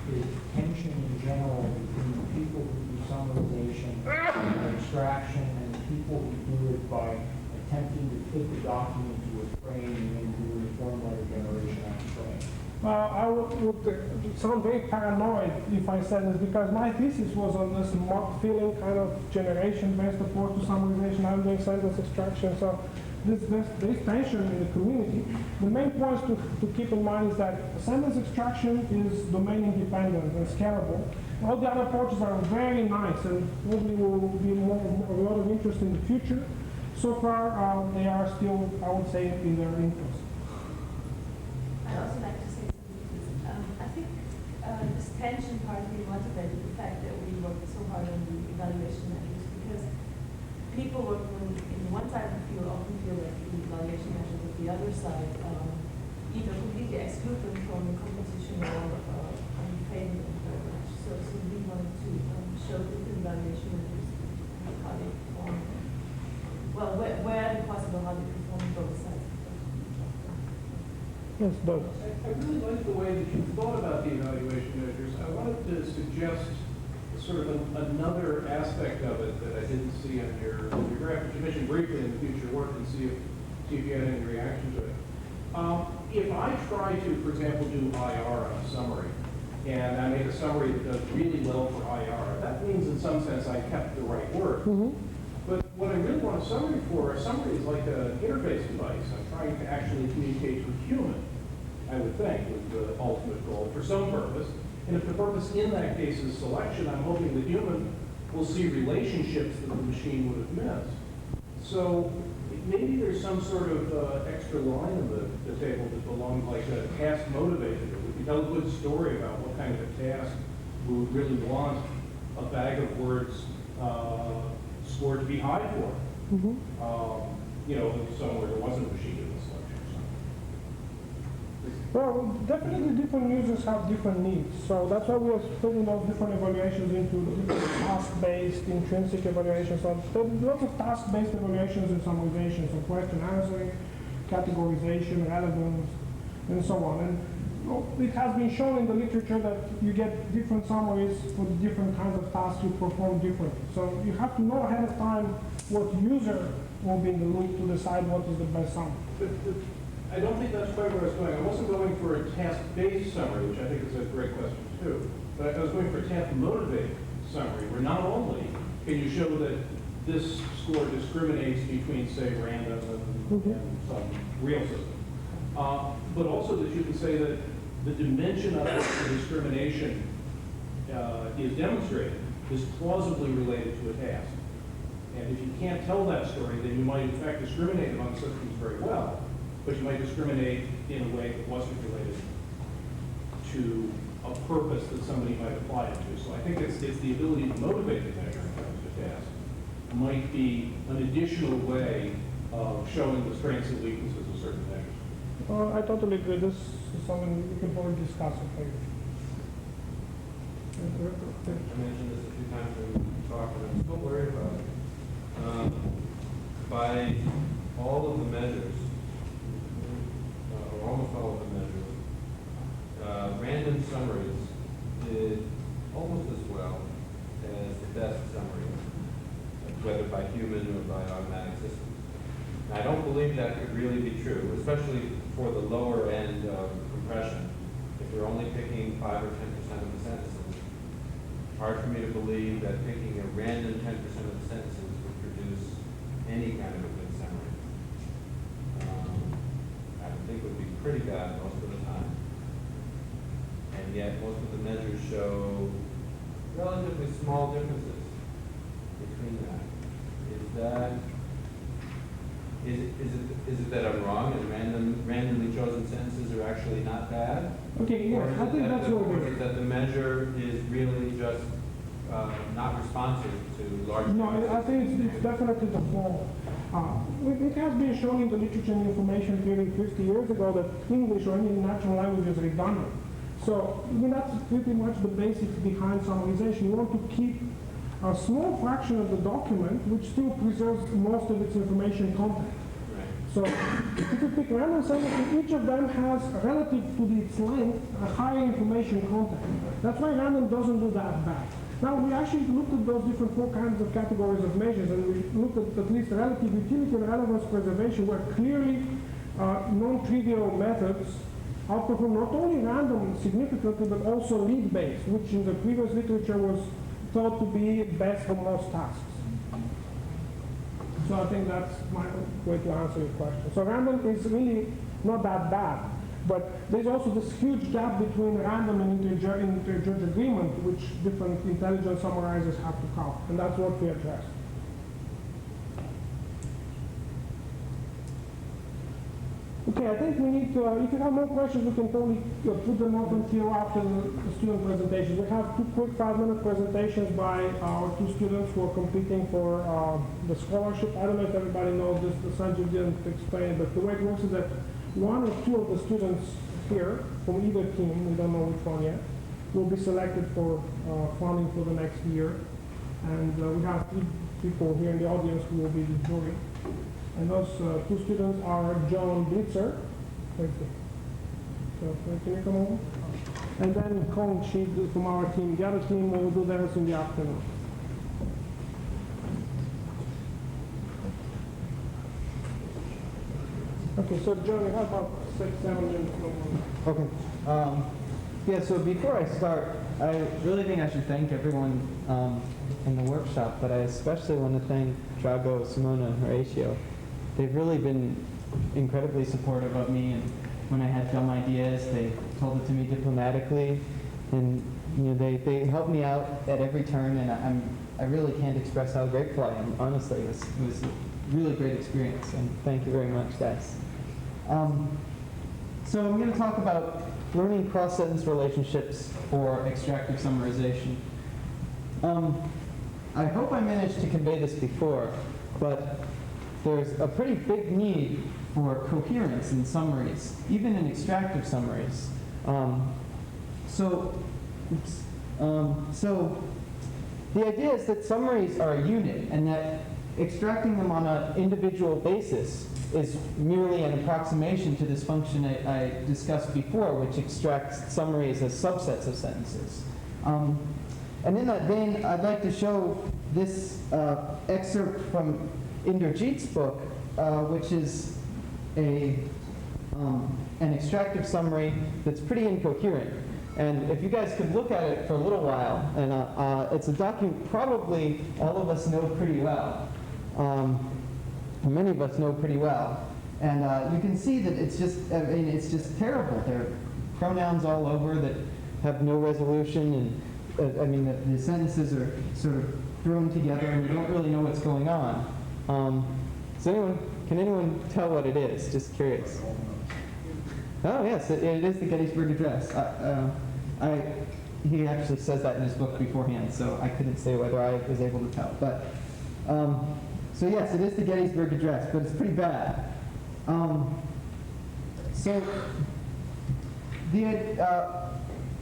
the tension in general between the people who do summarization and extraction and the people who do it by attempting to fit the document to a frame and then doing form letter generation on the frame? I would sound very paranoid if I said this, because my thesis was on this mock filling kind of generation-based approach to summarization. I'm doing sentence extraction, so there's tension in the community. The main point to keep in mind is that sentence extraction is domain independent and scalable. All the other approaches are very nice and probably will be a lot of interest in the future. So far, they are still, I would say, in their interest. I'd also like to say something. I think this tension partly motivated the fact that we worked so hard on the evaluation measures, because people working in one side of the field often feel that the evaluation measures of the other side either completely exclude them from the competition or unfavor them very much. So we wanted to show different evaluation measures and how they perform. Well, where possible, how they perform on both sides. Yes, Doug. I really like the way that you thought about the evaluation measures. I wanted to suggest sort of another aspect of it that I didn't see on your graph, which you mentioned briefly in the future work, and see if you had any reaction to it. If I try to, for example, do IR on a summary, and I make a summary that does really well for IR, that means in some sense I kept the right word. Mm-hmm. But what I really want a summary for, a summary is like an interface device. I'm trying to actually communicate with human, I would think, with the ultimate goal for some purpose. And if the purpose in that case is selection, I'm hoping the human will see relationships that the machine would have missed. So maybe there's some sort of extra line in the table that belongs like a task motivated. If we tell a good story about what kind of a task we would really want a bag of words score to be high for. You know, somewhere there wasn't a sheet in this lecture. Well, definitely different users have different needs. So that's why we are splitting those different evaluations into different task-based, intrinsic evaluations. So there's lots of task-based evaluations and summarization. So question answering, categorization, relevance, and so on. And it has been shown in the literature that you get different summaries for the different kinds of tasks you perform differently. So you have to know ahead of time what user will be in the loop to decide what is the best summary. I don't think that's quite where I was going. I wasn't going for a task-based summary, which I think is a great question too, but I was going for a task-motivated summary, where not only can you show that this score discriminates between, say, random and some real system, but also that you can say that the dimension of which the discrimination is demonstrated is plausibly related to a task. And if you can't tell that story, then you might in fact discriminate among systems very well, but you might discriminate in a way that wasn't related to a purpose that somebody might apply it to. So I think it's the ability to motivate the measure in terms of a task might be an additional way of showing the strengths and weaknesses of certain measures. I totally agree. This is something we can probably discuss. I mentioned this a few times when we talked, and I'm still worried about it. By all of the measures, or almost all of the measures, random summaries did almost as well as the best summaries, whether by human or by automatic systems. Now, I don't believe that could really be true, especially for the lower end of compression. If you're only picking 5 or 10% of the sentences, it's hard for me to believe that picking a random 10% of the sentences would produce any kind of a good summary. I would think it would be pretty bad most of the time. And yet most of the measures show relatively small differences between that. Is it that I'm wrong and randomly chosen sentences are actually not bad? Okay, yes, I think that's what Or it is is. it that the measure is really just not responsive to large? No, I think it's definitely the former. It has been shown in the literature and information theory 50 years ago that English or any natural language is redundant. So that's pretty much the basics behind summarization. You want to keep a small fraction of the document which still preserves most of its information content. So if you pick random sentences, each of them has, relative to its length, a higher information content. That's why random doesn't do that bad. Now, we actually looked at those different 4 kinds of categories of measures, and we looked at least relative utility and relevance preservation, where clearly non-trivial methods outperform not only random significantly, but also lead-based, which in the previous literature was thought to be best for most tasks. So I think that's my way to answer your question. So random is really not that bad, but there's also this huge gap between random and inter-judge agreement, which different intelligence summarizers have to cover, and that's what we addressed. Okay, I think we need to, if you have more questions, we can probably put them up until after the student presentation. We have 2 quick 5-minute presentations by our 2 students who are competing for the scholarship. I don't know if everybody knows this, the Sanjay didn't explain, but the way it works is that 1 or 2 of the students here from either team, we don't know which one yet, will be selected for funding for the next year. And we have 3 people here in the audience who will be the jury. And those 2 students are John Blitzer. Thank you. So, can you come over? And then Colin Sheed from our team. The other team will do theirs in the afternoon. Okay, so John, you have about 6-7 minutes. Okay. Yeah, so before I start, I really think I should thank everyone in the workshop, but I especially want to thank Drago, Simona, and Horatio. They've really been incredibly supportive of me, and when I had dumb ideas, they told it to me diplomatically, and they helped me out at every turn, and I really can't express how grateful I am. Honestly, it was a really great experience, and thank you very much, guys. So I'm going to talk about learning cross-sentence relationships for extractive summarization. I hope I managed to convey this before, but there's a pretty big need for coherence in summaries, even in extractive summaries. So the idea is that summaries are a unit, and that extracting them on an individual basis is merely an approximation to this function I discussed before, which extracts summaries as subsets of sentences. And in that vein, I'd like to show this excerpt from Inderjeet's book, which is an extractive summary that's pretty incoherent. And if you guys could look at it for a little while, and it's a document probably all of us know pretty well, many of us know pretty well. And you can see that it's just, I mean, it's just terrible. There are pronouns all over that have no resolution, and I mean, the sentences are sort of thrown together, and you don't really know what's going on. Can anyone tell what it is? Just curious. Oh yes, it is the Gettysburg Address. He actually says that in his book beforehand, so I couldn't say whether I was able to tell. But so yes, it is the Gettysburg Address, but it's pretty bad.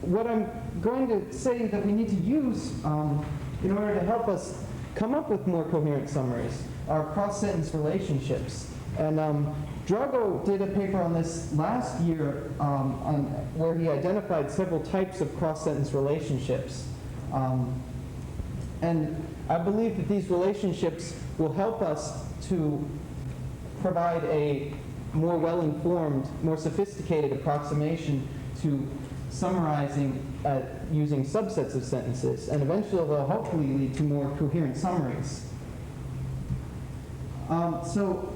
What I'm going to say that we need to use in order to help us come up with more coherent summaries are cross-sentence relationships. And Drago did a paper on this last year where he identified several types of cross-sentence relationships. And I believe that these relationships will help us to provide a more well-informed, more sophisticated approximation to summarizing using subsets of sentences, and eventually they'll hopefully lead to more coherent summaries. So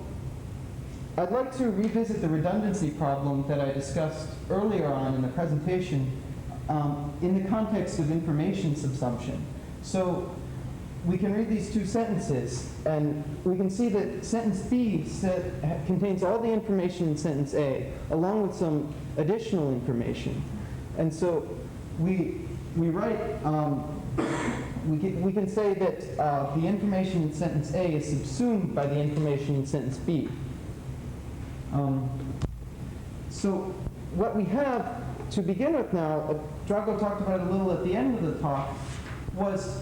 I'd like to revisit the redundancy problem that I discussed earlier on in the presentation in the context of information subsumption. So we can read these two sentences, and we can see that sentence B contains all the information in sentence A, along with some additional information. And so we write, we can say that the information in sentence A is subsumed by the information in sentence B. So what we have to begin with now, Drago talked about it a little at the end of the talk, was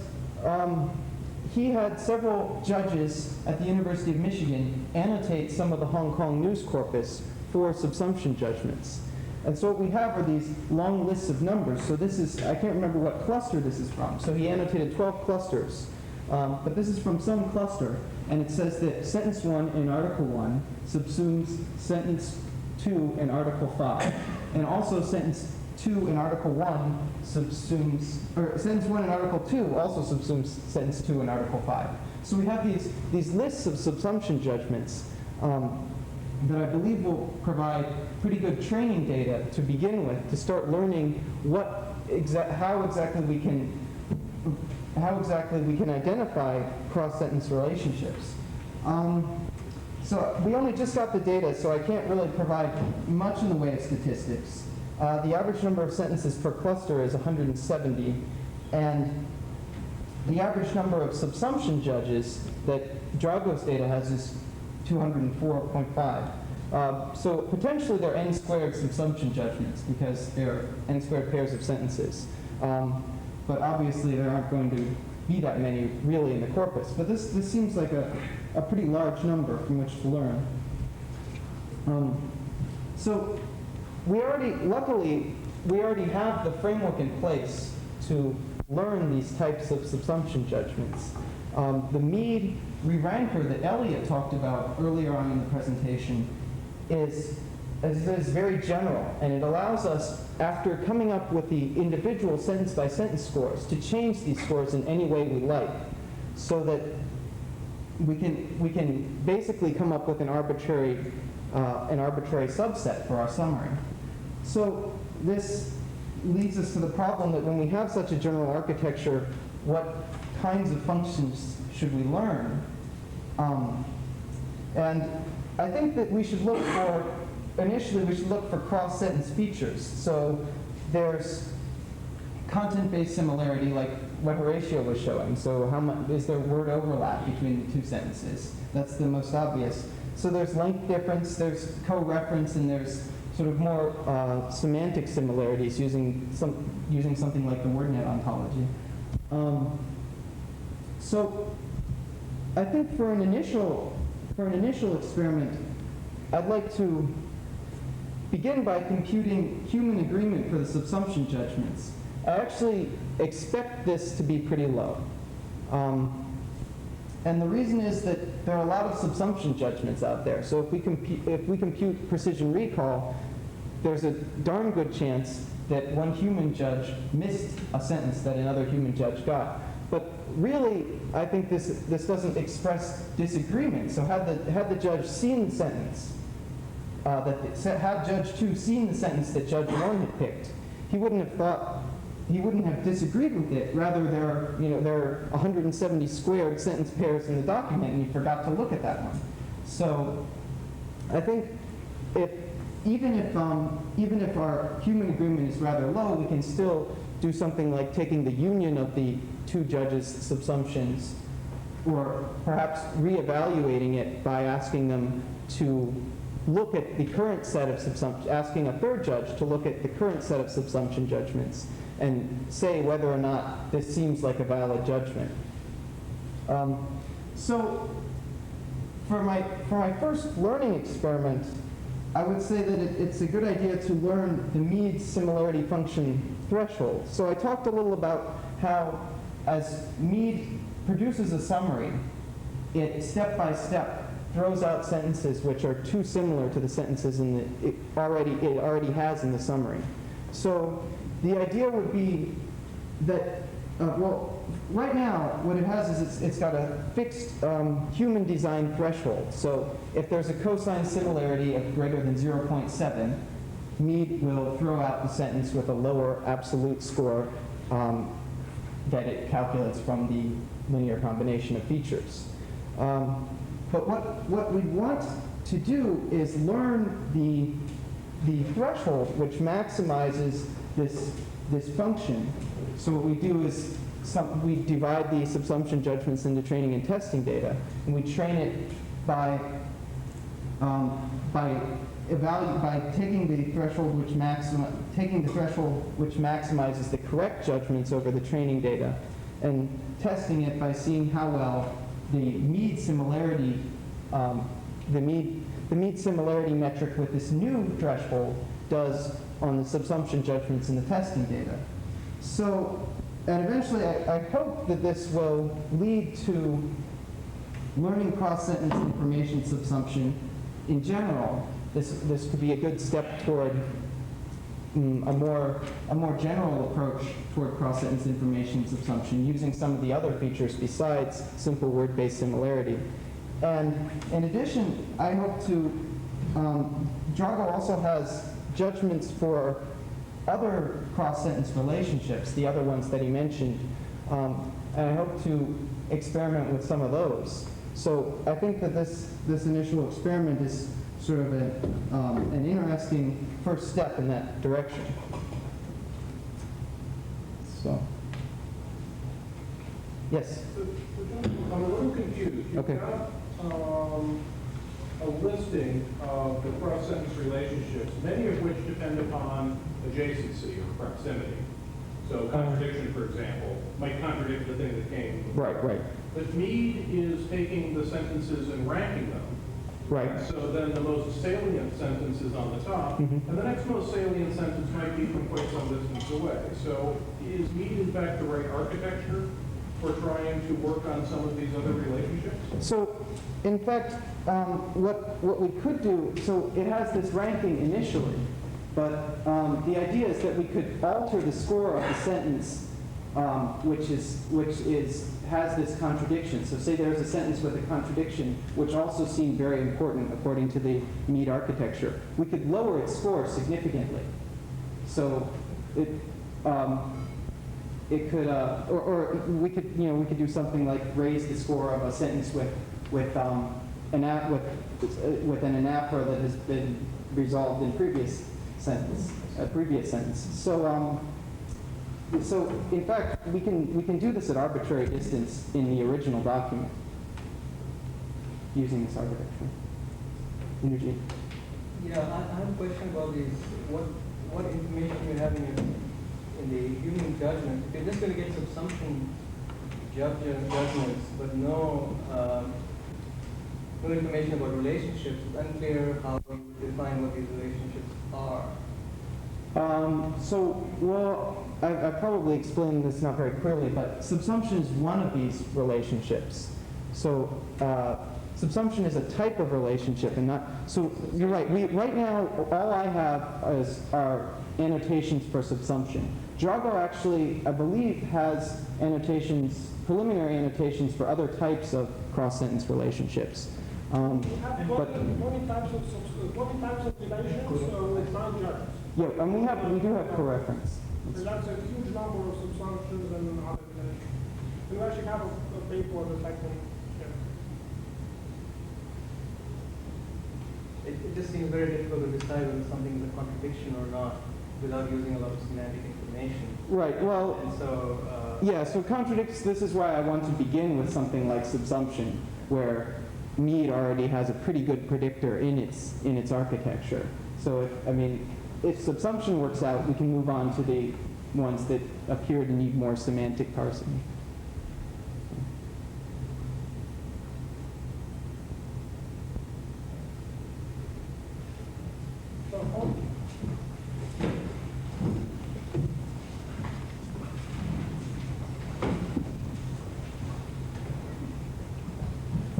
he had several judges at the University of Michigan annotate some of the Hong Kong news corpus for subsumption judgments. And so what we have are these long lists of numbers. So this is, I can't remember what cluster this is from. So he annotated 12 clusters. But this is from some cluster. And it says that sentence 1 in Article 1 subsumes sentence 2 in Article 5. And also sentence 2 in Article 1 subsumes, or sentence 1 in Article 2 also subsumes sentence 2 in Article 5. So we have these lists of subsumption judgments that I believe will provide pretty good training data to begin with, to start learning how exactly we can identify cross-sentence relationships. So we only just got the data, so I can't really provide much in the way of statistics. The average number of sentences per cluster is 170, and the average number of subsumption judges that Drago's data has is 204.5. So potentially they're n-squared subsumption judgments because they're n-squared pairs of sentences. But obviously there aren't going to be that many really in the corpus. But this seems like a pretty large number from which to learn. So luckily, we already have the framework in place to learn these types of subsumption judgments. The Mead re-ranker that Elliot talked about earlier on in the presentation is very general, and it allows us, after coming up with the individual sentence-by-sentence scores, to change these scores in any way we like, so that we can basically come up with an arbitrary subset for our summary. So this leads us to the problem that when we have such a general architecture, what kinds of functions should we learn? And I think that we should look for, initially we should look for cross-sentence features. So there's content-based similarity, like what Horatio was showing. So how much is there word overlap between the two sentences? That's the most obvious. So there's length difference, there's co-reference, and there's sort of more semantic similarities using something like the WordNet ontology. So I think for an initial experiment, I'd like to begin by computing human agreement for the subsumption judgments. I actually expect this to be pretty low. And the reason is that there are a lot of subsumption judgments out there. So if we compute precision recall, there's a darn good chance that one human judge missed a sentence that another human judge got. But really, I think this doesn't express disagreement. So had the judge seen the sentence, had Judge 2 seen the sentence that Judge 1 had picked, he wouldn't have disagreed with it. Rather, there are 170 squared sentence pairs in the document, and he forgot to look at that one. So I think even if our human agreement is rather low, we can still do something like taking the union of the two judges' subsumptions, or perhaps reevaluating it by asking them to look at the current set of subsumption, asking a third judge to look at the current set of subsumption judgments and say whether or not this seems like a valid judgment. So for my first learning experiment, I would say that it's a good idea to learn the Meade similarity function threshold. So I talked a little about how as Meade produces a summary, it step by step throws out sentences which are too similar to the sentences it already has in the summary. So the idea would be that, right now what it has is it's got a fixed human design threshold. So if there's a cosine similarity of greater than 0.7, Meade will throw out the sentence with a lower absolute score that it calculates from the linear combination of features. But what we want to do is learn the threshold which maximizes this function. So what we do is we divide the subsumption judgments into training and testing data, and we train it by taking the threshold which maximizes the correct judgments over the training data, and testing it by seeing how well the Meade similarity, the Meade similarity metric with this new threshold does on the subsumption judgments in the testing data. So, and eventually I hope that this will lead to learning cross-sentence information subsumption in general. This could be a good step toward a more general approach toward cross-sentence information subsumption, using some of the other features besides simple word-based similarity. And in addition, I hope to, Drago also has judgments for other cross-sentence relationships, the other ones that he mentioned, and I hope to experiment with some of those. So I think that this initial experiment is sort of an interesting first step in that direction. So, yes? So, I'm a little confused. You've Okay. got a listing of the cross-sentence relationships, many of which depend upon adjacency or proximity. So contradiction, for example, might contradict the thing that came. Right. But Meade is taking the sentences and ranking them. Right. So then the most salient sentence is on the top, and the next most salient sentence might be from quite some distance away. So is Meade, in fact, the right architecture for trying to work on some of these other relationships? So, in fact, what we could do, so it has this ranking initially, but the idea is that we could alter the score of the sentence, which has this contradiction. So say there's a sentence with a contradiction, which also seemed very important according to the Meade architecture. We could lower its score significantly. So it could, or we could do something like raise the score of a sentence with an anaphora that has been resolved in previous sentence. So So in fact, we can do this at arbitrary distance in the original document using this architecture. Energy. Yeah, I have a question about this. What information you have in the human judgment? If you're just going to get subsumption judgments, but no information about relationships, it's unclear how you would define what these relationships are. Well, I probably explained this not very clearly, but subsumption is one of these relationships. So subsumption is a type of relationship, and not. So you're right. Right now, all I have are annotations for subsumption. Drago actually, I believe, has annotations, preliminary annotations for other types of cross-sentence relationships. We have 20 types of relations with 9 judges. Yeah, and we do have co-reference. So that's a huge number of subsumptions and other relations. And we actually have a paper reflecting. It just seems very difficult to decide whether something is a contradiction or not without using a lot of semantic information. Right, well, And so, yeah, so contradicts, this is why I want to begin with something like subsumption, where Mead already has a pretty good predictor in its architecture. So if subsumption works out, we can move on to the ones that appear to need more semantic parsing.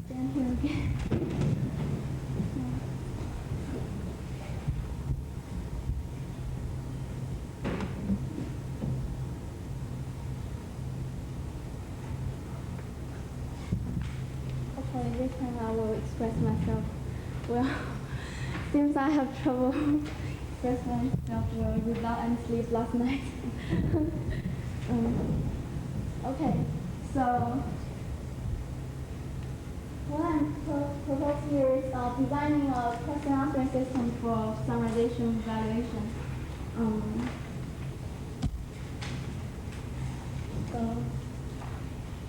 Stand here again. Okay, this time I will express myself well. Seems I have trouble expressing myself well without any sleep last night. Okay, so what I'm proposing here is designing a question answering system for summarization evaluation.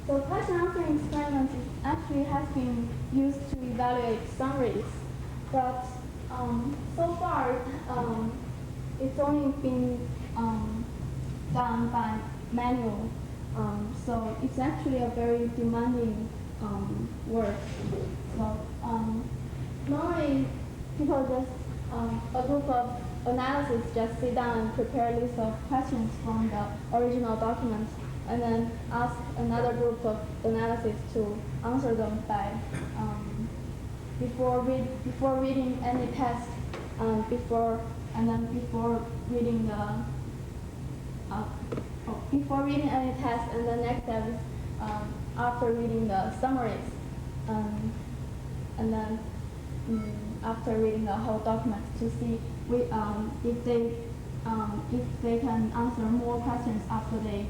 So question answering experiments actually has been used to evaluate summaries, but so far it's only been done by manual. So it's actually a very demanding work. So normally people just a group of analysis just sit down and prepare a list of questions from the original document, and then ask another group of analysis to answer them by before reading any text, before reading any text, and the next step is after reading the summaries, and then after reading the whole document to see if they can answer more questions after they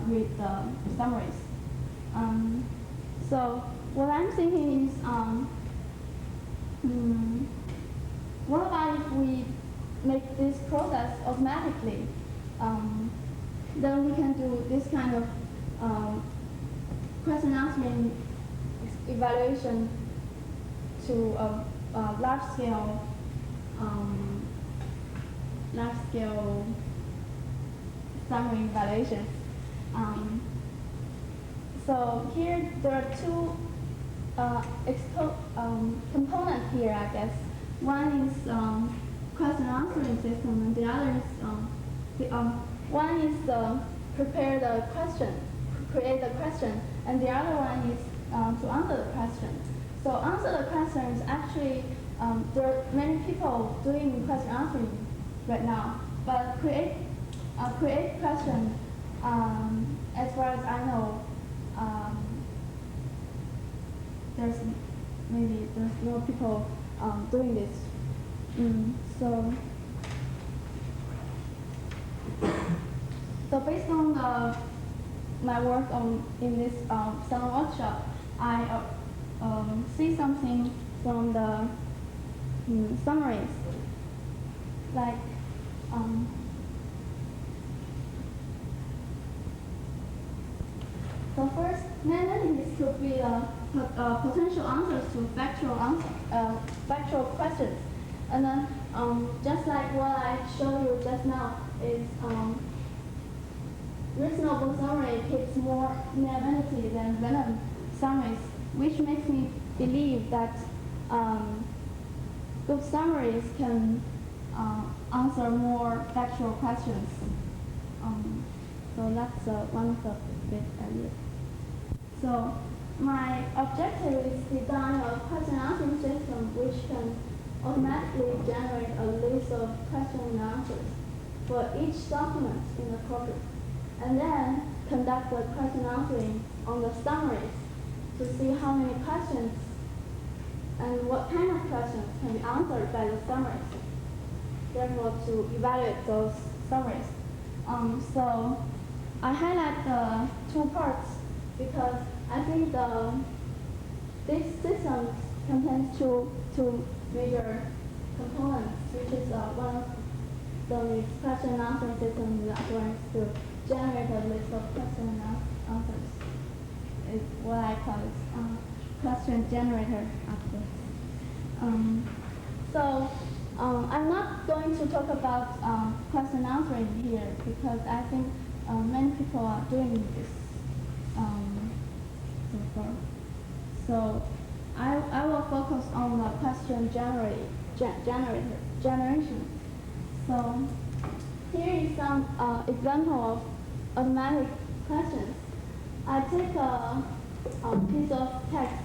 read the summaries. So what I'm thinking is, what about if we make this process automatically? Then we can do this kind of question answering evaluation to a large scale summary evaluation. So here there are two components here, I guess. One is question answering system, and the other is one is prepare the question, create the question, and the other one is to answer the question. So answer the question is actually there are many people doing question answering right now, but create question, as far as I know, there's no people doing this. So based on my work in this summer workshop, I see something from the summaries, like could be potential answers to factual questions. And then, just like what I showed you just now, is reasonable summary keeps more naivety than random summaries, which makes me believe that good summaries can answer more factual questions. So that's one of the big ideas. So my objective is design a question answering system which can automatically generate a list of question and answers for each document in the corpus, and then conduct the question answering on the summaries to see how many questions and what kind of questions can be answered by the summaries. Therefore, to evaluate those summaries. So I highlight the two parts because I think this system contains two major components, which is one of the question and answer system that works to generate a list of question and answers. It's what I call question generator afterwards. So I'm not going to talk about question answering here because I think many people are doing this so far. So I will focus on the question generation. So here is some example of automatic questions. I take a piece of text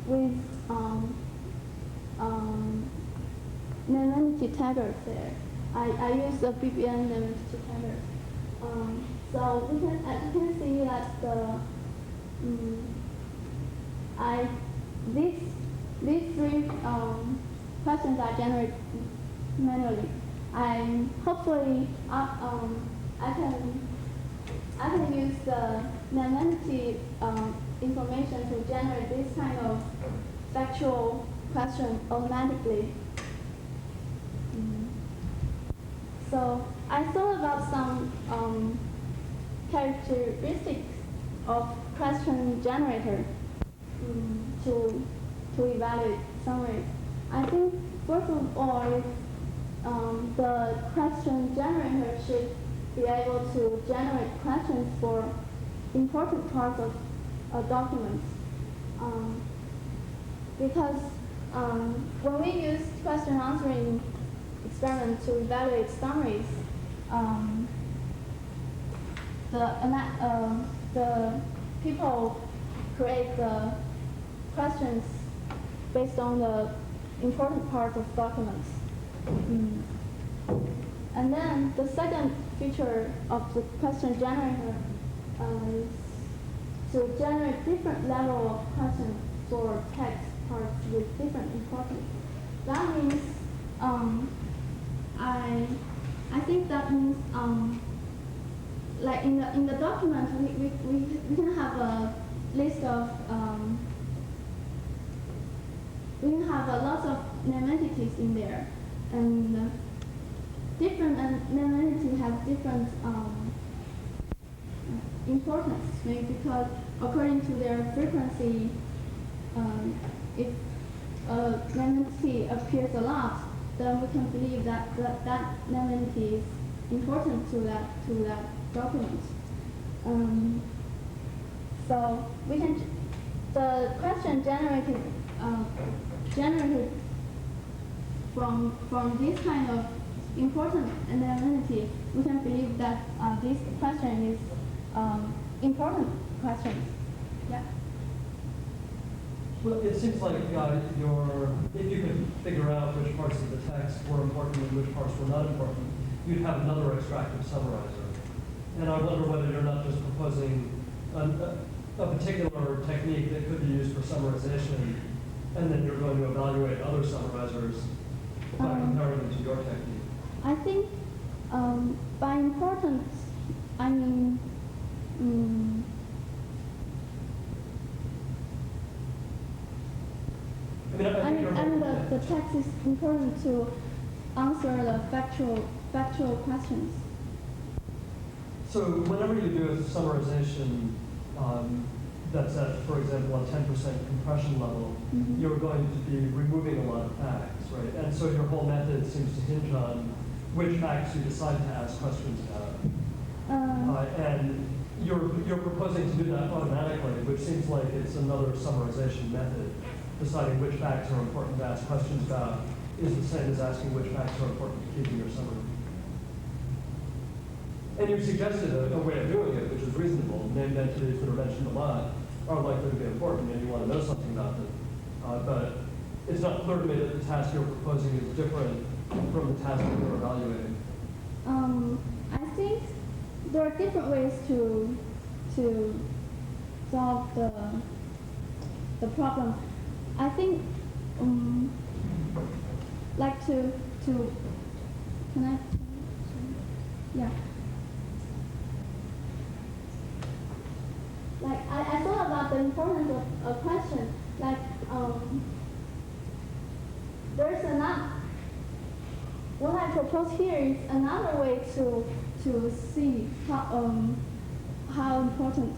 with naivety taggers there. I use the BBN naivety taggers. So we can, as you can see that these three questions are generated manually. Hopefully I can use the naivety information to generate this kind of factual question automatically. So I thought about some characteristics of question generator to evaluate summaries. I think first of all, the question generator should be able to generate questions for important parts of a document. Because when we use question answering experiment to evaluate summaries, the people create the questions based on the important parts of documents. And then the second feature of the question generator is to generate different level of questions for text parts with different importance. That means I think that means like in the document we can have a list of we can have a lot of naiveties in there, and different naivety has different importance, maybe because according to their frequency, if a naivety appears a lot, then we can believe that that naivety is important to that document. So we can the question generated from this kind of important naivety, we can believe that this question is important question. Yeah. Well, it seems like if you could figure out which parts of the text were important and which parts were not important, you'd have another extractive summarizer. And I wonder whether you're not just proposing a particular technique that could be used for summarization, and then you're going to evaluate other summarizers by comparing them to your technique. I think by importance, I mean, the text is important to answer the factual questions. So whenever you do a summarization, that's at, for example, a 10% compression level, you're going to be removing a lot of facts, right? And so your whole method seems to hinge on which facts you decide to ask questions about. And you're proposing to do that automatically, which seems like it's another summarization method. Deciding which facts are important to ask questions about is the same as asking which facts are important to keep in your summary. And you suggested a way of doing it, which is reasonable. Named entities that are mentioned a lot are likely to be important, and you want to know something about them. But it's not clear to me that the task you're proposing is different from the task that you're evaluating. I think there are different ways to solve the problem. I think like to can I? Yeah. Like I thought about the importance of a question. Like there's another. What I propose here is another way to see how important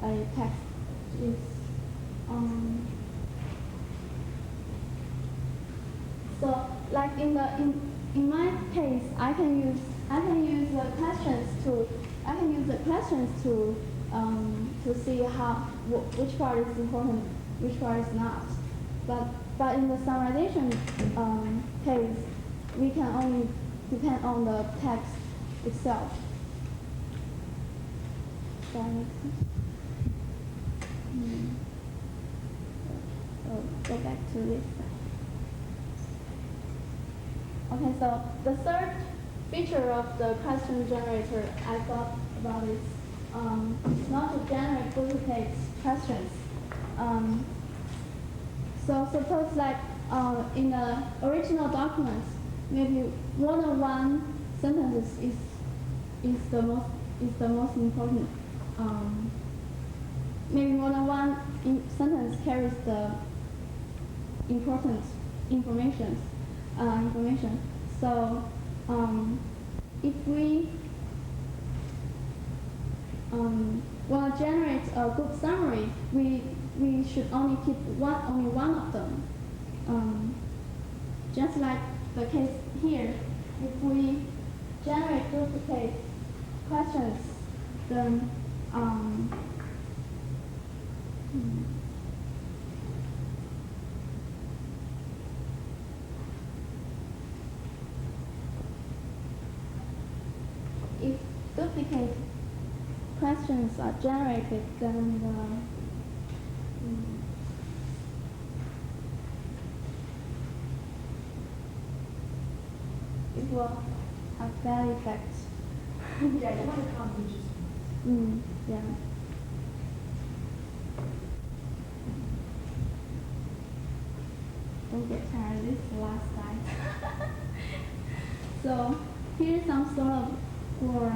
a text is. So like in my case, I can use the questions to see which part is important, which part is not. But in the summarization case, we can only depend on the text itself. Does that make sense? So go back to this side. Okay, so the third feature of the question generator I thought about is not to generate duplicate questions. So suppose like in the original document, maybe more than one sentence is the most important. Maybe more than one sentence carries the important information. So if we want to generate a good summary, we should only keep only one of them. Just like the case here, if we generate duplicate questions, then if duplicate questions are generated, then it will have bad effects. Yeah, you want to accomplish Yeah. Don't get tired. This is the last slide. So here's some sort of for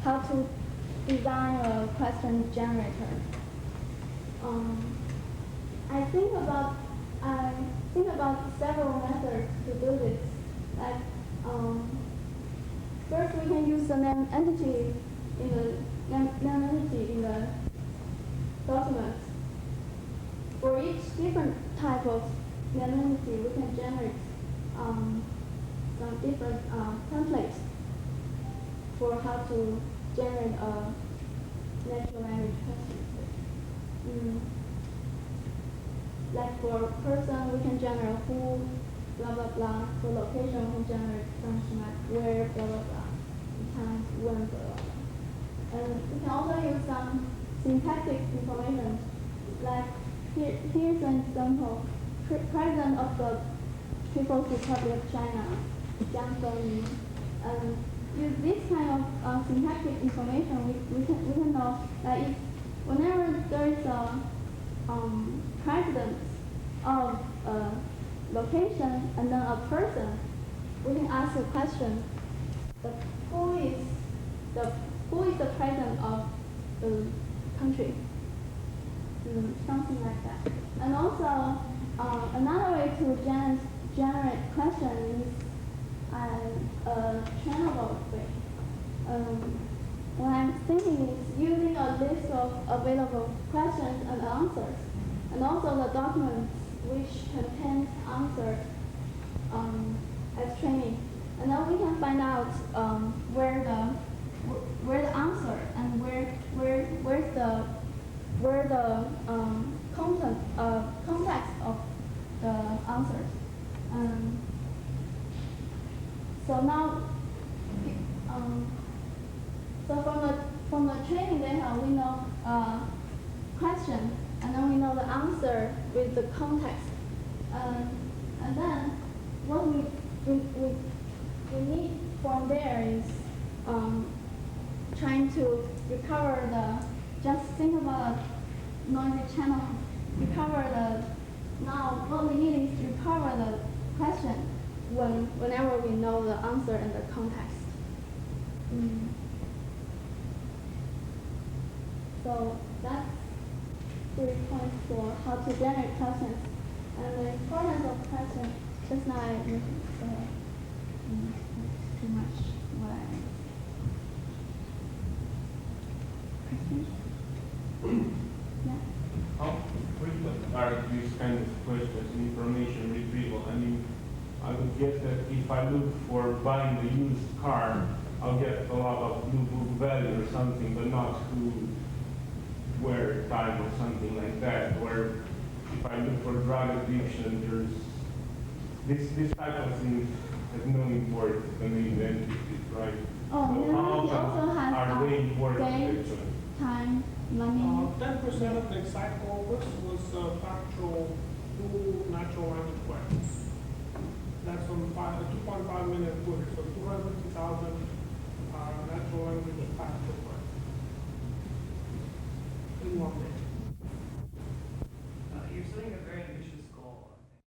how to design a question generator. I think about several methods to do this. Like first, we can use the name entity in the document. For each different type of name entity, we can generate some different templates for how to generate a natural language question. Like for person, we can generate who, blah blah blah. For location, we can generate something like where, blah blah blah. Time, when, blah blah blah. And we can also use some syntactic information. Like here's an example. President of the People's Republic of China, Jiang Zemin. And use this kind of syntactic information, we can know that if whenever there is a president of a location and then a person, we can ask a question: who is the president of the country? Something like that. And also another way to generate questions is a trainable way. what I'm thinking is using a list of available questions and answers, and also the documents which contains answers as training. And then we can find out where the answer and where the context of the answers. So now, so from the training data, we know question, and then we know the answer with the context, and then what we need from there is trying to recover just think about a noisy channel, now what we need is to recover the question whenever we know the answer and the context. So that's 3 points for how to generate questions. And the importance of questions, just now I mentioned, too much what I questions? Yeah. How frequent are these kind of questions in information retrieval? I mean, I would guess that if I look for buying a used car, I'll get a lot of blue book value or something, but not who, where, time, or something like that. Or if I look for drug addiction, there's this type of thing has no importance to me entities, right? Oh, so yeah, how he also often has are they important date, actually? time, money. 10% of the exact corpus was factual